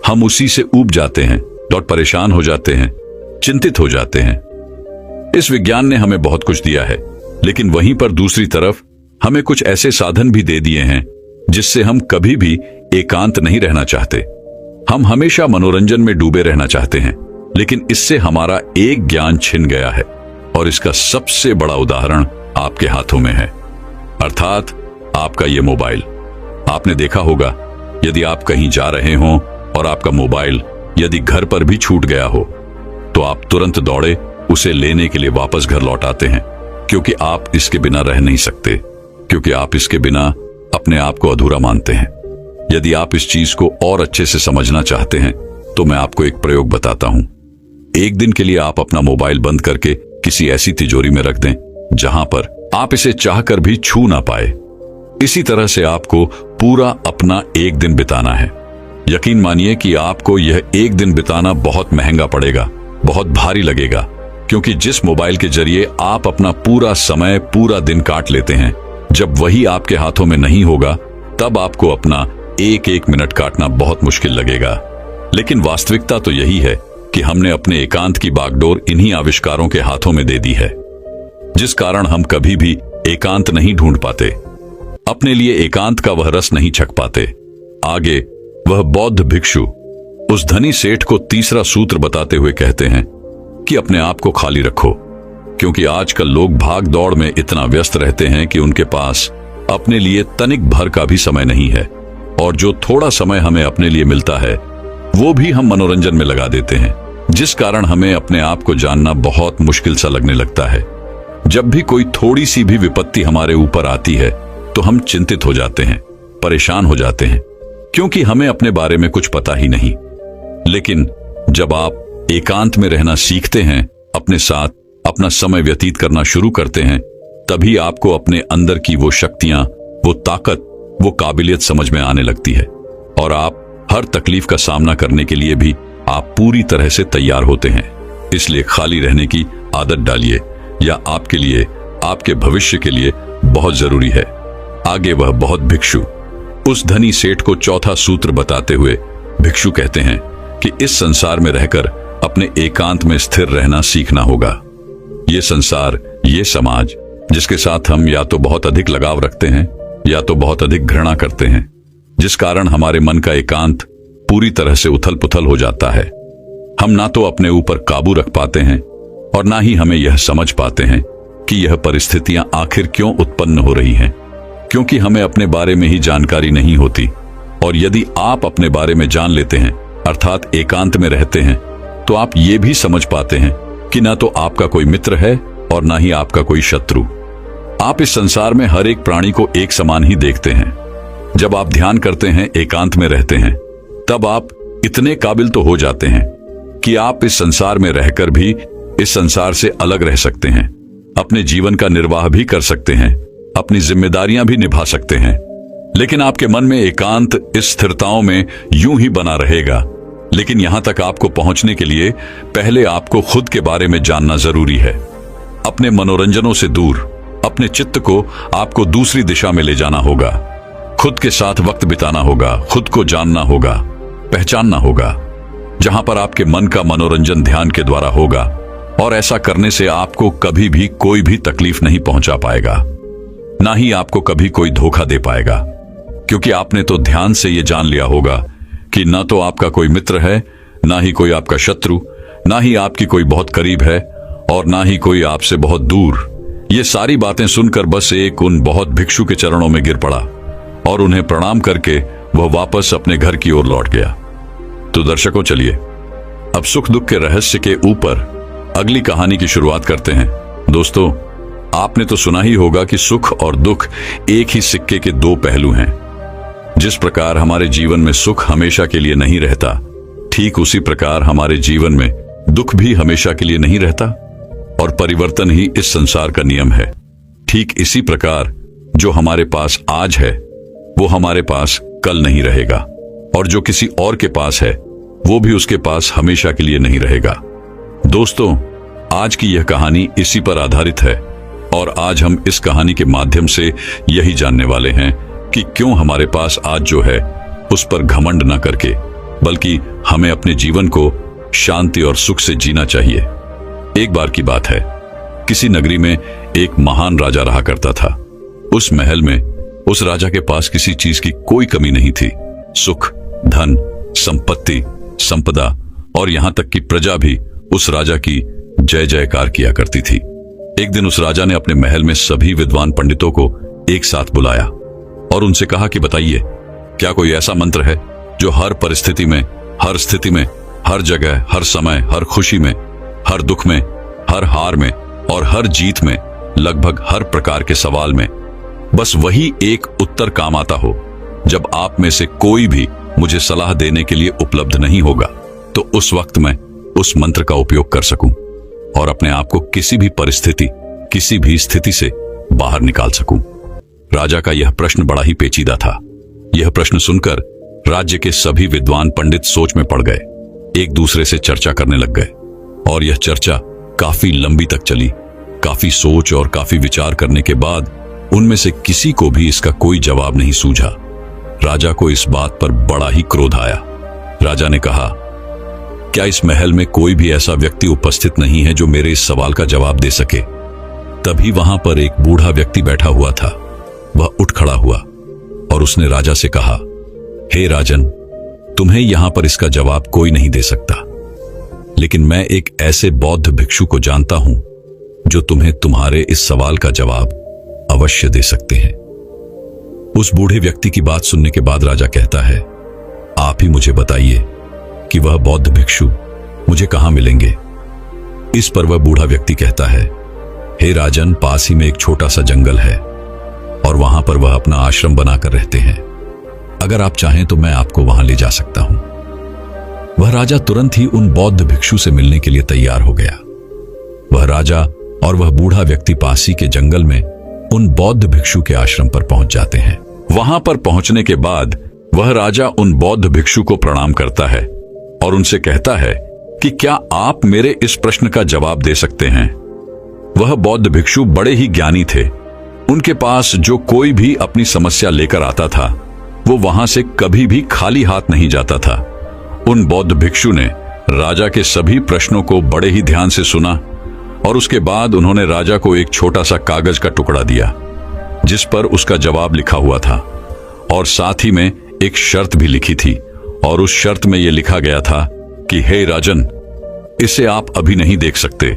हम उसी से ऊब जाते हैं और परेशान हो जाते हैं, चिंतित हो जाते हैं। इस विज्ञान ने हमें बहुत कुछ दिया है, लेकिन वहीं पर दूसरी तरफ हमें कुछ ऐसे साधन भी दे दिए हैं जिससे हम कभी भी एकांत नहीं रहना चाहते। हम हमेशा मनोरंजन में डूबे रहना चाहते हैं, लेकिन इससे हमारा एक ज्ञान छिन गया है और इसका सबसे बड़ा उदाहरण आपके हाथों में है, अर्थात आपका ये मोबाइल। आपने देखा होगा, यदि आप कहीं जा रहे हो और आपका मोबाइल यदि घर पर भी छूट गया हो, तो आप तुरंत दौड़े उसे लेने के लिए वापस घर लौट आते हैं, क्योंकि आप इसके बिना रह नहीं सकते, क्योंकि आप इसके बिना अपने आप को अधूरा मानते हैं। यदि आप इस चीज को और अच्छे से समझना चाहते हैं, तो मैं आपको एक प्रयोग बताता हूं। एक दिन के लिए आप अपना मोबाइल बंद करके किसी ऐसी तिजोरी में रख दें जहां पर आप इसे चाहकर भी छू ना पाए। इसी तरह से आपको पूरा अपना एक दिन बिताना है। यकीन मानिए कि आपको यह एक दिन बिताना बहुत महंगा पड़ेगा, बहुत भारी लगेगा, क्योंकि जिस मोबाइल के जरिए आप अपना पूरा समय, पूरा दिन काट लेते हैं, जब वही आपके हाथों में नहीं होगा, तब आपको अपना एक एक मिनट काटना बहुत मुश्किल लगेगा। लेकिन वास्तविकता तो यही है कि हमने अपने एकांत की बागडोर इन्हीं आविष्कारों के हाथों में दे दी है, जिस कारण हम कभी भी एकांत नहीं ढूंढ पाते, अपने लिए एकांत का वह रस नहीं छक पाते। आगे वह बौद्ध भिक्षु उस धनी सेठ को तीसरा सूत्र बताते हुए कहते हैं कि अपने आप को खाली रखो, क्योंकि आजकल लोग भाग दौड़ में इतना व्यस्त रहते हैं कि उनके पास अपने लिए तनिक भर का भी समय नहीं है, और जो थोड़ा समय हमें अपने लिए मिलता है वो भी हम मनोरंजन में लगा देते हैं, जिस कारण हमें अपने आप को जानना बहुत मुश्किल सा लगने लगता है। जब भी कोई थोड़ी सी भी विपत्ति हमारे ऊपर आती है तो हम चिंतित हो जाते हैं, परेशान हो जाते हैं, क्योंकि हमें अपने बारे में कुछ पता ही नहीं। लेकिन जब आप एकांत में रहना सीखते हैं, अपने साथ अपना समय व्यतीत करना शुरू करते हैं, तभी आपको अपने अंदर की वो शक्तियां, वो ताकत, वो काबिलियत समझ में आने लगती है, और आप हर तकलीफ का सामना करने के लिए भी आप पूरी तरह से तैयार होते हैं। इसलिए खाली रहने की आदत डालिए, या आपके लिए, आपके भविष्य के लिए बहुत जरूरी है। आगे वह बहुत भिक्षु उस धनी सेठ को चौथा सूत्र बताते हुए भिक्षु कहते हैं कि इस संसार में रहकर अपने एकांत में स्थिर रहना सीखना होगा। ये संसार, ये समाज, जिसके साथ हम या तो बहुत अधिक लगाव रखते हैं या तो बहुत अधिक घृणा करते हैं, जिस कारण हमारे मन का एकांत पूरी तरह से उथल पुथल हो जाता है। हम ना तो अपने ऊपर काबू रख पाते हैं और ना ही हमें यह समझ पाते हैं कि यह परिस्थितियां आखिर क्यों उत्पन्न हो रही हैं, क्योंकि हमें अपने बारे में ही जानकारी नहीं होती। और यदि आप अपने बारे में जान लेते हैं, अर्थात एकांत में रहते हैं, तो आप ये भी समझ पाते हैं कि ना तो आपका कोई मित्र है और ना ही आपका कोई शत्रु। आप इस संसार में हर एक प्राणी को एक समान ही देखते हैं। जब आप ध्यान करते हैं, एकांत में रहते हैं, तब आप इतने काबिल तो हो जाते हैं कि आप इस संसार में रहकर भी इस संसार से अलग रह सकते हैं, अपने जीवन का निर्वाह भी कर सकते हैं, अपनी जिम्मेदारियां भी निभा सकते हैं। लेकिन आपके मन में एकांत इस स्थिरताओं में यूं ही बना रहेगा। लेकिन यहां तक आपको पहुंचने के लिए पहले आपको खुद के बारे में जानना जरूरी है। अपने मनोरंजनों से दूर अपने चित्त को आपको दूसरी दिशा में ले जाना होगा। खुद के साथ वक्त बिताना होगा, खुद को जानना होगा, पहचानना होगा, जहां पर आपके मन का मनोरंजन ध्यान के द्वारा होगा। और ऐसा करने से आपको कभी भी कोई भी तकलीफ नहीं पहुंचा पाएगा, ना ही आपको कभी कोई धोखा दे पाएगा, क्योंकि आपने तो ध्यान से ये जान लिया होगा कि ना तो आपका कोई मित्र है, ना ही कोई आपका शत्रु, ना ही आपकी कोई बहुत करीब है और ना ही कोई आपसे बहुत दूर। ये सारी बातें सुनकर बस एक उन बहुत भिक्षु के चरणों में गिर पड़ा और उन्हें प्रणाम करके वह वापस अपने घर की ओर लौट गया। तो दर्शकों, चलिए अब सुख दुख के रहस्य के ऊपर अगली कहानी की शुरुआत करते हैं। दोस्तों, आपने तो सुना ही होगा कि सुख और दुख एक ही सिक्के के दो पहलू हैं। जिस प्रकार हमारे जीवन में सुख हमेशा के लिए नहीं रहता, ठीक उसी प्रकार हमारे जीवन में दुख भी हमेशा के लिए नहीं रहता, और परिवर्तन ही इस संसार का नियम है। ठीक इसी प्रकार जो हमारे पास आज है वो हमारे पास कल नहीं रहेगा, और जो किसी और के पास है वो भी उसके पास हमेशा के लिए नहीं रहेगा। दोस्तों, आज की यह कहानी इसी पर आधारित है, और आज हम इस कहानी के माध्यम से यही जानने वाले हैं कि क्यों हमारे पास आज जो है उस पर घमंड न करके बल्कि हमें अपने जीवन को शांति और सुख से जीना चाहिए। एक बार की बात है, किसी नगरी में एक महान राजा रहा करता था। उस महल में उस राजा के पास किसी चीज की कोई कमी नहीं थी। सुख, धन, संपत्ति, संपदा और यहां तक कि प्रजा भी उस राजा की जय जयकार किया करती थी। एक दिन उस राजा ने अपने महल में सभी विद्वान पंडितों को एक साथ बुलाया और उनसे कहा कि बताइए, क्या कोई ऐसा मंत्र है जो हर परिस्थिति में, हर स्थिति में, हर जगह, हर समय, हर खुशी में, हर दुख में, हर हार में और हर जीत में, लगभग हर प्रकार के सवाल में बस वही एक उत्तर काम आता हो। जब आप में से कोई भी मुझे सलाह देने के लिए उपलब्ध नहीं होगा तो उस वक्त मैं उस मंत्र का उपयोग कर सकूं और अपने आप को किसी भी परिस्थिति, किसी भी स्थिति से बाहर निकाल सकूं। राजा का यह प्रश्न बड़ा ही पेचीदा था। यह प्रश्न सुनकर राज्य के सभी विद्वान पंडित सोच में पड़ गए, एक दूसरे से चर्चा करने लग गए और यह चर्चा काफी लंबी तक चली। काफी सोच और काफी विचार करने के बाद उनमें से किसी को भी इसका कोई जवाब नहीं सूझा। राजा को इस बात पर बड़ा ही क्रोध आया। राजा ने कहा, क्या इस महल में कोई भी ऐसा व्यक्ति उपस्थित नहीं है जो मेरे इस सवाल का जवाब दे सके? तभी वहां पर एक बूढ़ा व्यक्ति बैठा हुआ था। वह उठ खड़ा हुआ और उसने राजा से कहा, हे राजन, तुम्हें यहां पर इसका जवाब कोई नहीं दे सकता, लेकिन मैं एक ऐसे बौद्ध भिक्षु को जानता हूं जो तुम्हें तुम्हारे इस सवाल का जवाब अवश्य दे सकते हैं। उस बूढ़े व्यक्ति की बात सुनने के बाद राजा कहता है, आप ही मुझे बताइए कि वह बौद्ध भिक्षु मुझे कहां मिलेंगे। इस पर वह बूढ़ा व्यक्ति कहता है, हे राजन, पास ही में एक छोटा सा जंगल है और वहां पर वह अपना आश्रम बनाकर रहते हैं। अगर आप चाहें तो मैं आपको वहां ले जा सकता हूं। वह राजा तुरंत ही उन बौद्ध भिक्षु से मिलने के लिए तैयार हो गया। वह राजा और वह बूढ़ा व्यक्ति पासी के जंगल में उन बौद्ध भिक्षु के आश्रम पर पहुंच जाते हैं। वहां पर पहुंचने के बाद वह राजा उन बौद्ध भिक्षु को प्रणाम करता है और उनसे कहता है कि क्या आप मेरे इस प्रश्न का जवाब दे सकते हैं। वह बौद्ध भिक्षु बड़े ही ज्ञानी थे। उनके पास जो कोई भी अपनी समस्या लेकर आता था वो वहां से कभी भी खाली हाथ नहीं जाता था। उन बौद्ध भिक्षु ने राजा के सभी प्रश्नों को बड़े ही ध्यान से सुना और उसके बाद उन्होंने राजा को एक छोटा सा कागज का टुकड़ा दिया जिस पर उसका जवाब लिखा हुआ था और साथ ही में एक शर्त भी लिखी थी और उस शर्त में यह लिखा गया था कि हे राजन, इसे आप अभी नहीं देख सकते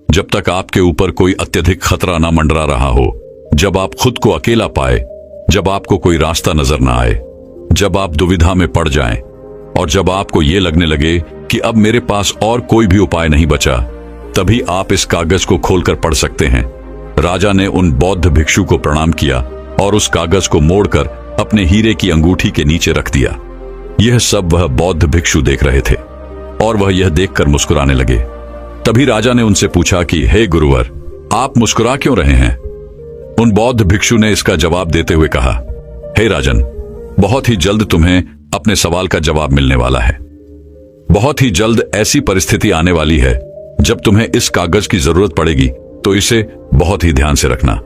जब तक आपके ऊपर कोई अत्यधिक खतरा ना मंडरा रहा हो, जब आप खुद को अकेला पाए, जब आपको कोई रास्ता नजर ना आए, जब आप दुविधा में पड़ जाएं और जब आपको यह लगने लगे कि अब मेरे पास और कोई भी उपाय नहीं बचा, तभी आप इस कागज को खोलकर पढ़ सकते हैं। राजा ने उन बौद्ध भिक्षु को प्रणाम किया और उस कागज को मोड़कर अपने हीरे की अंगूठी के नीचे रख दिया। यह सब वह बौद्ध भिक्षु देख रहे थे और वह यह देखकर मुस्कुराने लगे। तभी राजा ने उनसे पूछा कि हे गुरुवर, आप मुस्कुरा क्यों रहे हैं? उन बौद्ध भिक्षु ने इसका जवाब देते हुए कहा, हे राजन, बहुत ही जल्द तुम्हें अपने सवाल का जवाब मिलने वाला है। बहुत ही जल्द ऐसी परिस्थिति आने वाली है जब तुम्हें इस कागज की जरूरत पड़ेगी, तो इसे बहुत ही ध्यान से रखना।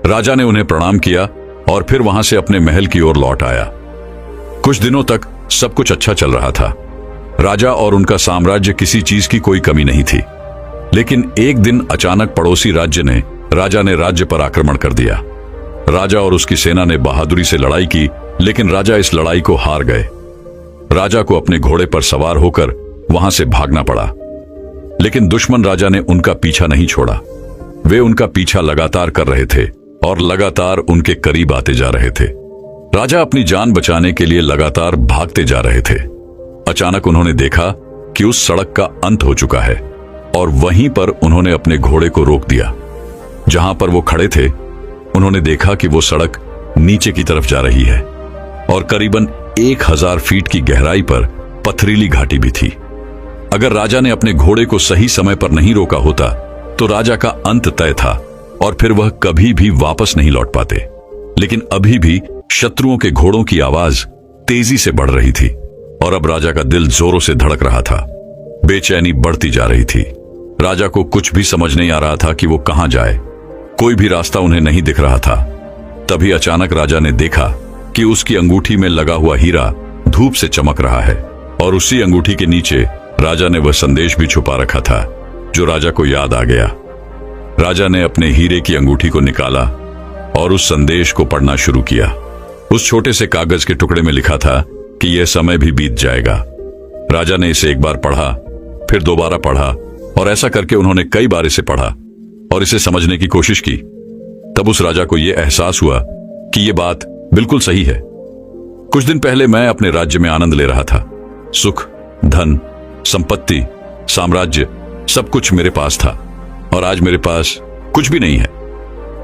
राजा ने उन्हें प्रणाम किया और फिर वहां से अपने महल की ओर लौट आया। कुछ दिनों तक सब कुछ अच्छा चल रहा था। राजा और उनका साम्राज्य किसी चीज की कोई कमी नहीं थी। लेकिन एक दिन अचानक पड़ोसी राज्य ने राजा ने राज्य पर आक्रमण कर दिया। राजा और उसकी सेना ने बहादुरी से लड़ाई की, लेकिन राजा इस लड़ाई को हार गए। राजा को अपने घोड़े पर सवार होकर वहां से भागना पड़ा, लेकिन दुश्मन राजा ने उनका पीछा नहीं छोड़ा। वे उनका पीछा लगातार कर रहे थे और लगातार उनके करीब आते जा रहे थे। राजा अपनी जान बचाने के लिए लगातार भागते जा रहे थे। अचानक उन्होंने देखा कि उस सड़क का अंत हो चुका है और वहीं पर उन्होंने अपने घोड़े को रोक दिया। जहां पर वो खड़े थे उन्होंने देखा कि वो सड़क नीचे की तरफ जा रही है और करीबन 1000 फीट की गहराई पर पथरीली घाटी भी थी। अगर राजा ने अपने घोड़े को सही समय पर नहीं रोका होता तो राजा का अंत तय था और फिर वह कभी भी वापस नहीं लौट पाते। लेकिन अभी भी शत्रुओं के घोड़ों की आवाज तेजी से बढ़ रही थी और अब राजा का दिल जोरों से धड़क रहा था। बेचैनी बढ़ती जा रही थी। राजा को कुछ भी समझ नहीं आ रहा था कि वो कहां जाए। कोई भी रास्ता उन्हें नहीं दिख रहा था। तभी अचानक राजा ने देखा कि उसकी अंगूठी में लगा हुआ हीरा धूप से चमक रहा है और उसी अंगूठी के नीचे राजा ने वह संदेश भी छुपा रखा था जो राजा को याद आ गया। राजा ने अपने हीरे की अंगूठी को निकाला और उस संदेश को पढ़ना शुरू किया। उस छोटे से कागज के टुकड़े में लिखा था कि यह समय भी बीत जाएगा। राजा ने इसे एक बार पढ़ा, फिर दोबारा पढ़ा और ऐसा करके उन्होंने कई बार इसे पढ़ा और इसे समझने की कोशिश की। तब उस राजा को यह एहसास हुआ कि यह बात बिल्कुल सही है। कुछ दिन पहले मैं अपने राज्य में आनंद ले रहा था। सुख, धन, संपत्ति, साम्राज्य, सब कुछ मेरे पास था और आज मेरे पास कुछ भी नहीं है।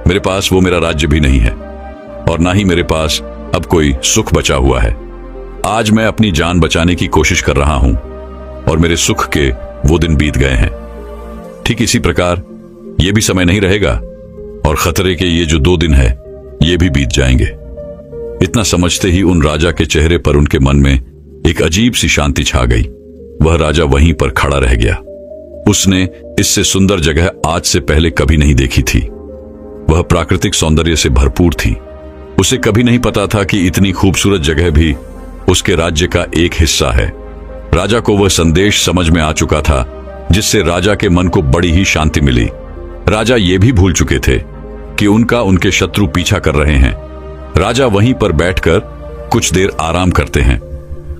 मेरे पास वो मेरा राज्य भी नहीं है और ना ही मेरे पास अब कोई सुख बचा हुआ है। आज मैं अपनी जान बचाने की कोशिश कर रहा हूं और मेरे सुख के वो दिन बीत गए हैं। ठीक इसी प्रकार ये भी समय नहीं रहेगा और खतरे के ये जो 2 दिन है ये भी बीत जाएंगे। इतना समझते ही उन राजा के चेहरे पर, उनके मन में एक अजीब सी शांति छा गई। वह राजा वहीं पर खड़ा रह गया। उसने इससे सुंदर जगह आज से पहले कभी नहीं देखी थी। वह प्राकृतिक सौंदर्य से भरपूर थी। उसे कभी नहीं पता था कि इतनी खूबसूरत जगह भी उसके राज्य का एक हिस्सा है। राजा को वह संदेश समझ में आ चुका था जिससे राजा के मन को बड़ी ही शांति मिली। राजा ये भी भूल चुके थे कि उनके शत्रु पीछा कर रहे हैं। राजा वहीं पर बैठकर कुछ देर आराम करते हैं।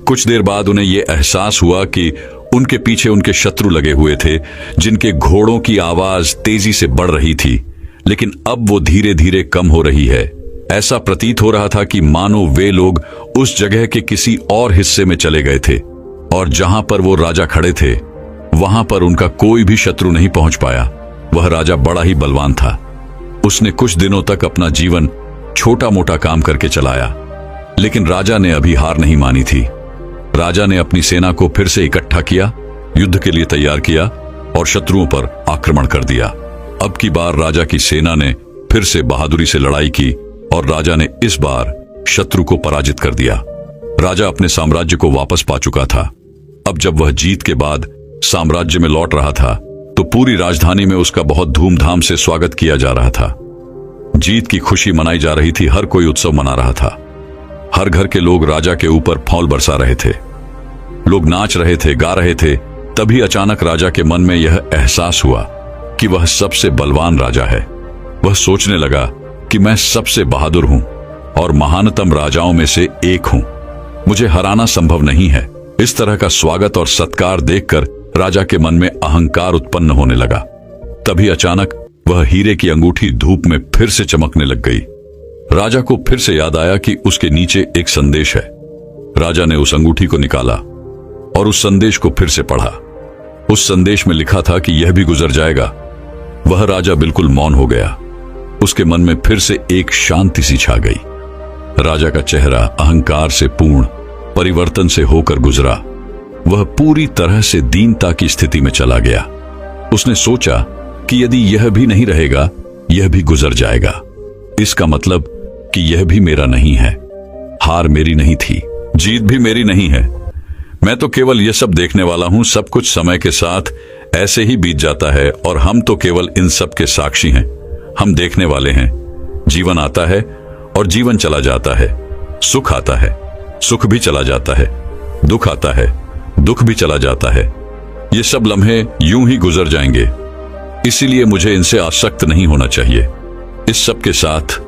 कुछ देर बाद उन्हें यह एहसास हुआ कि उनके पीछे उनके शत्रु लगे हुए थे, जिनके घोड़ों की आवाज तेजी से बढ़ रही थी, लेकिन अब वो धीरे धीरे कम हो रही है। ऐसा प्रतीत हो रहा था कि मानो वे लोग उस जगह के किसी और हिस्से में चले गए थे और जहां पर वो राजा खड़े थे वहां पर उनका कोई भी शत्रु नहीं पहुंच पाया। वह राजा बड़ा ही बलवान था। उसने कुछ दिनों तक अपना जीवन छोटा मोटा काम करके चलाया, लेकिन राजा ने अभी हार नहीं मानी थी। राजा ने अपनी सेना को फिर से इकट्ठा किया, युद्ध के लिए तैयार किया और शत्रुओं पर आक्रमण कर दिया। अब की बार राजा की सेना ने फिर से बहादुरी से लड़ाई की और राजा ने इस बार शत्रु को पराजित कर दिया। राजा अपने साम्राज्य को वापस पा चुका था। अब जब वह जीत के बाद साम्राज्य में लौट रहा था तो पूरी राजधानी में उसका बहुत धूमधाम से स्वागत किया जा रहा था। जीत की खुशी मनाई जा रही थी। हर कोई उत्सव मना रहा था। हर घर के लोग राजा के ऊपर फौल बरसा रहे थे। लोग नाच रहे थे, गा रहे थे। तभी अचानक राजा के मन में यह एहसास हुआ कि वह सबसे बलवान राजा है। वह सोचने लगा कि मैं सबसे बहादुर हूं और महानतम राजाओं में से एक हूं। मुझे हराना संभव नहीं है। इस तरह का स्वागत और सत्कार देखकर राजा के मन में अहंकार उत्पन्न होने लगा। तभी अचानक वह हीरे की अंगूठी धूप में फिर से चमकने लग गई। राजा को फिर से याद आया कि उसके नीचे एक संदेश है। राजा ने उस अंगूठी को निकाला और उस संदेश को फिर से पढ़ा। उस संदेश में लिखा था कि यह भी गुजर जाएगा। वह राजा बिल्कुल मौन हो गया। उसके मन में फिर से एक शांति सी छा गई। राजा का चेहरा अहंकार से पूर्ण परिवर्तन से होकर गुजरा। वह पूरी तरह से दीनता की स्थिति में चला गया। उसने सोचा कि यदि यह भी नहीं रहेगा, यह भी गुजर जाएगा। इसका मतलब कि यह भी मेरा नहीं है। हार मेरी नहीं थी, जीत भी मेरी नहीं है। मैं तो केवल यह सब देखने वाला हूं। सब कुछ समय के साथ ऐसे ही बीत जाता है और हम तो केवल इन सब के साक्षी हैं। हम देखने वाले हैं। जीवन आता है और जीवन चला जाता है। सुख आता है, सुख भी चला जाता है। दुख आता है, दुख भी चला जाता है। ये सब लम्हे यूं ही गुजर जाएंगे। इसीलिए मुझे इनसे आसक्त नहीं होना चाहिए। इस सब के साथ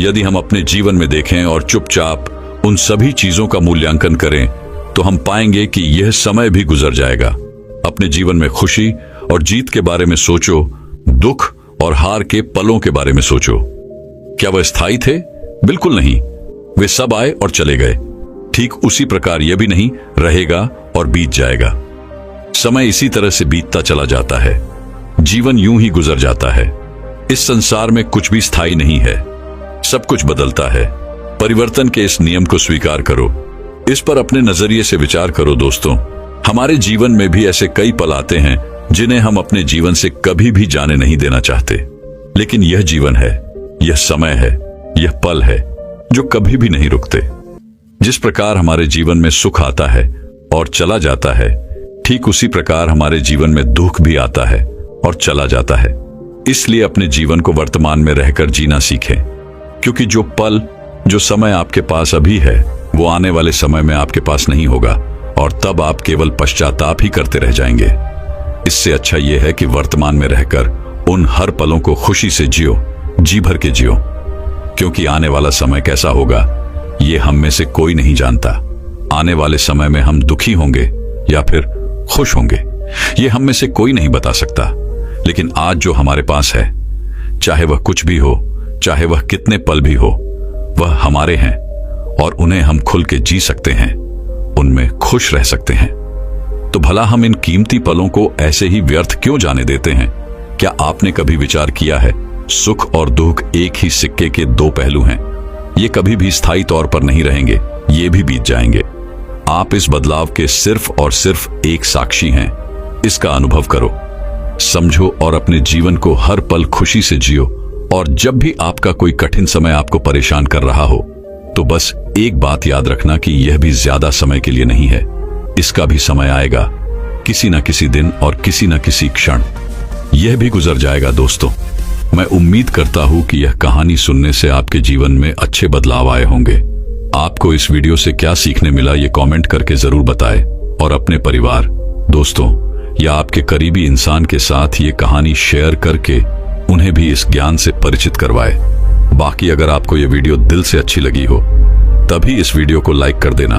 यदि हम अपने जीवन में देखें और चुपचाप उन सभी चीजों का मूल्यांकन करें तो हम पाएंगे कि यह समय भी गुजर जाएगा। अपने जीवन में खुशी और जीत के बारे में सोचो, दुख और हार के पलों के बारे में सोचो। क्या वह स्थायी थे? बिल्कुल नहीं। वे सब आए और चले गए। ठीक उसी प्रकार यह भी नहीं रहेगा और बीत जाएगा। समय इसी तरह से बीतता चला जाता है। जीवन यूं ही गुजर जाता है। इस संसार में कुछ भी स्थायी नहीं है। सब कुछ बदलता है। परिवर्तन के इस नियम को स्वीकार करो। इस पर अपने नजरिए से विचार करो। दोस्तों, हमारे जीवन में भी ऐसे कई पल आते हैं जिन्हें हम अपने जीवन से कभी भी जाने नहीं देना चाहते, लेकिन यह जीवन है, यह समय है, यह पल है जो कभी भी नहीं रुकते। जिस प्रकार हमारे जीवन में सुख आता है और चला जाता है, ठीक उसी प्रकार हमारे जीवन में दुख भी आता है और चला जाता है। इसलिए अपने जीवन को वर्तमान में रहकर जीना सीखें, क्योंकि जो पल, जो समय आपके पास अभी है, वो आने वाले समय में आपके पास नहीं होगा और तब आप केवल पश्चाताप ही करते रह जाएंगे। इससे अच्छा यह है कि वर्तमान में रहकर उन हर पलों को खुशी से जियो, जी भर के जियो, क्योंकि आने वाला समय कैसा होगा ये हम में से कोई नहीं जानता। आने वाले समय में हम दुखी होंगे या फिर खुश होंगे, ये हम में से कोई नहीं बता सकता। लेकिन आज जो हमारे पास है, चाहे वह कुछ भी हो, चाहे वह कितने पल भी हो, वह हमारे हैं और उन्हें हम खुल के जी सकते हैं, उनमें खुश रह सकते हैं। तो भला हम इन कीमती पलों को ऐसे ही व्यर्थ क्यों जाने देते हैं? क्या आपने कभी विचार किया है, सुख और दुख एक ही सिक्के के दो पहलू हैं। ये कभी भी स्थायी तौर पर नहीं रहेंगे, ये भी बीत जाएंगे। आप इस बदलाव के सिर्फ और सिर्फ एक साक्षी हैं। इसका अनुभव करो, समझो और अपने जीवन को हर पल खुशी से जियो। और जब भी आपका कोई कठिन समय आपको परेशान कर रहा हो, तो बस एक बात याद रखना कि यह भी ज्यादा समय के लिए नहीं है। इसका भी समय आएगा, किसी न किसी दिन और किसी न किसी क्षण यह भी गुजर जाएगा। दोस्तों, मैं उम्मीद करता हूं कि यह कहानी सुनने से आपके जीवन में अच्छे बदलाव आए होंगे। आपको इस वीडियो से क्या सीखने मिला ये कमेंट करके जरूर बताएं और अपने परिवार, दोस्तों या आपके करीबी इंसान के साथ ये कहानी शेयर करके उन्हें भी इस ज्ञान से परिचित करवाएं। बाकी अगर आपको ये वीडियो दिल से अच्छी लगी हो, तभी इस वीडियो को लाइक कर देना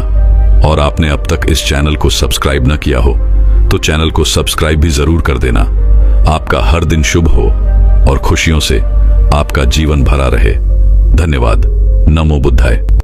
और आपने अब तक इस चैनल को सब्सक्राइब न किया हो तो चैनल को सब्सक्राइब भी जरूर कर देना। आपका हर दिन शुभ हो और खुशियों से आपका जीवन भरा रहे। धन्यवाद। नमो बुद्धाय।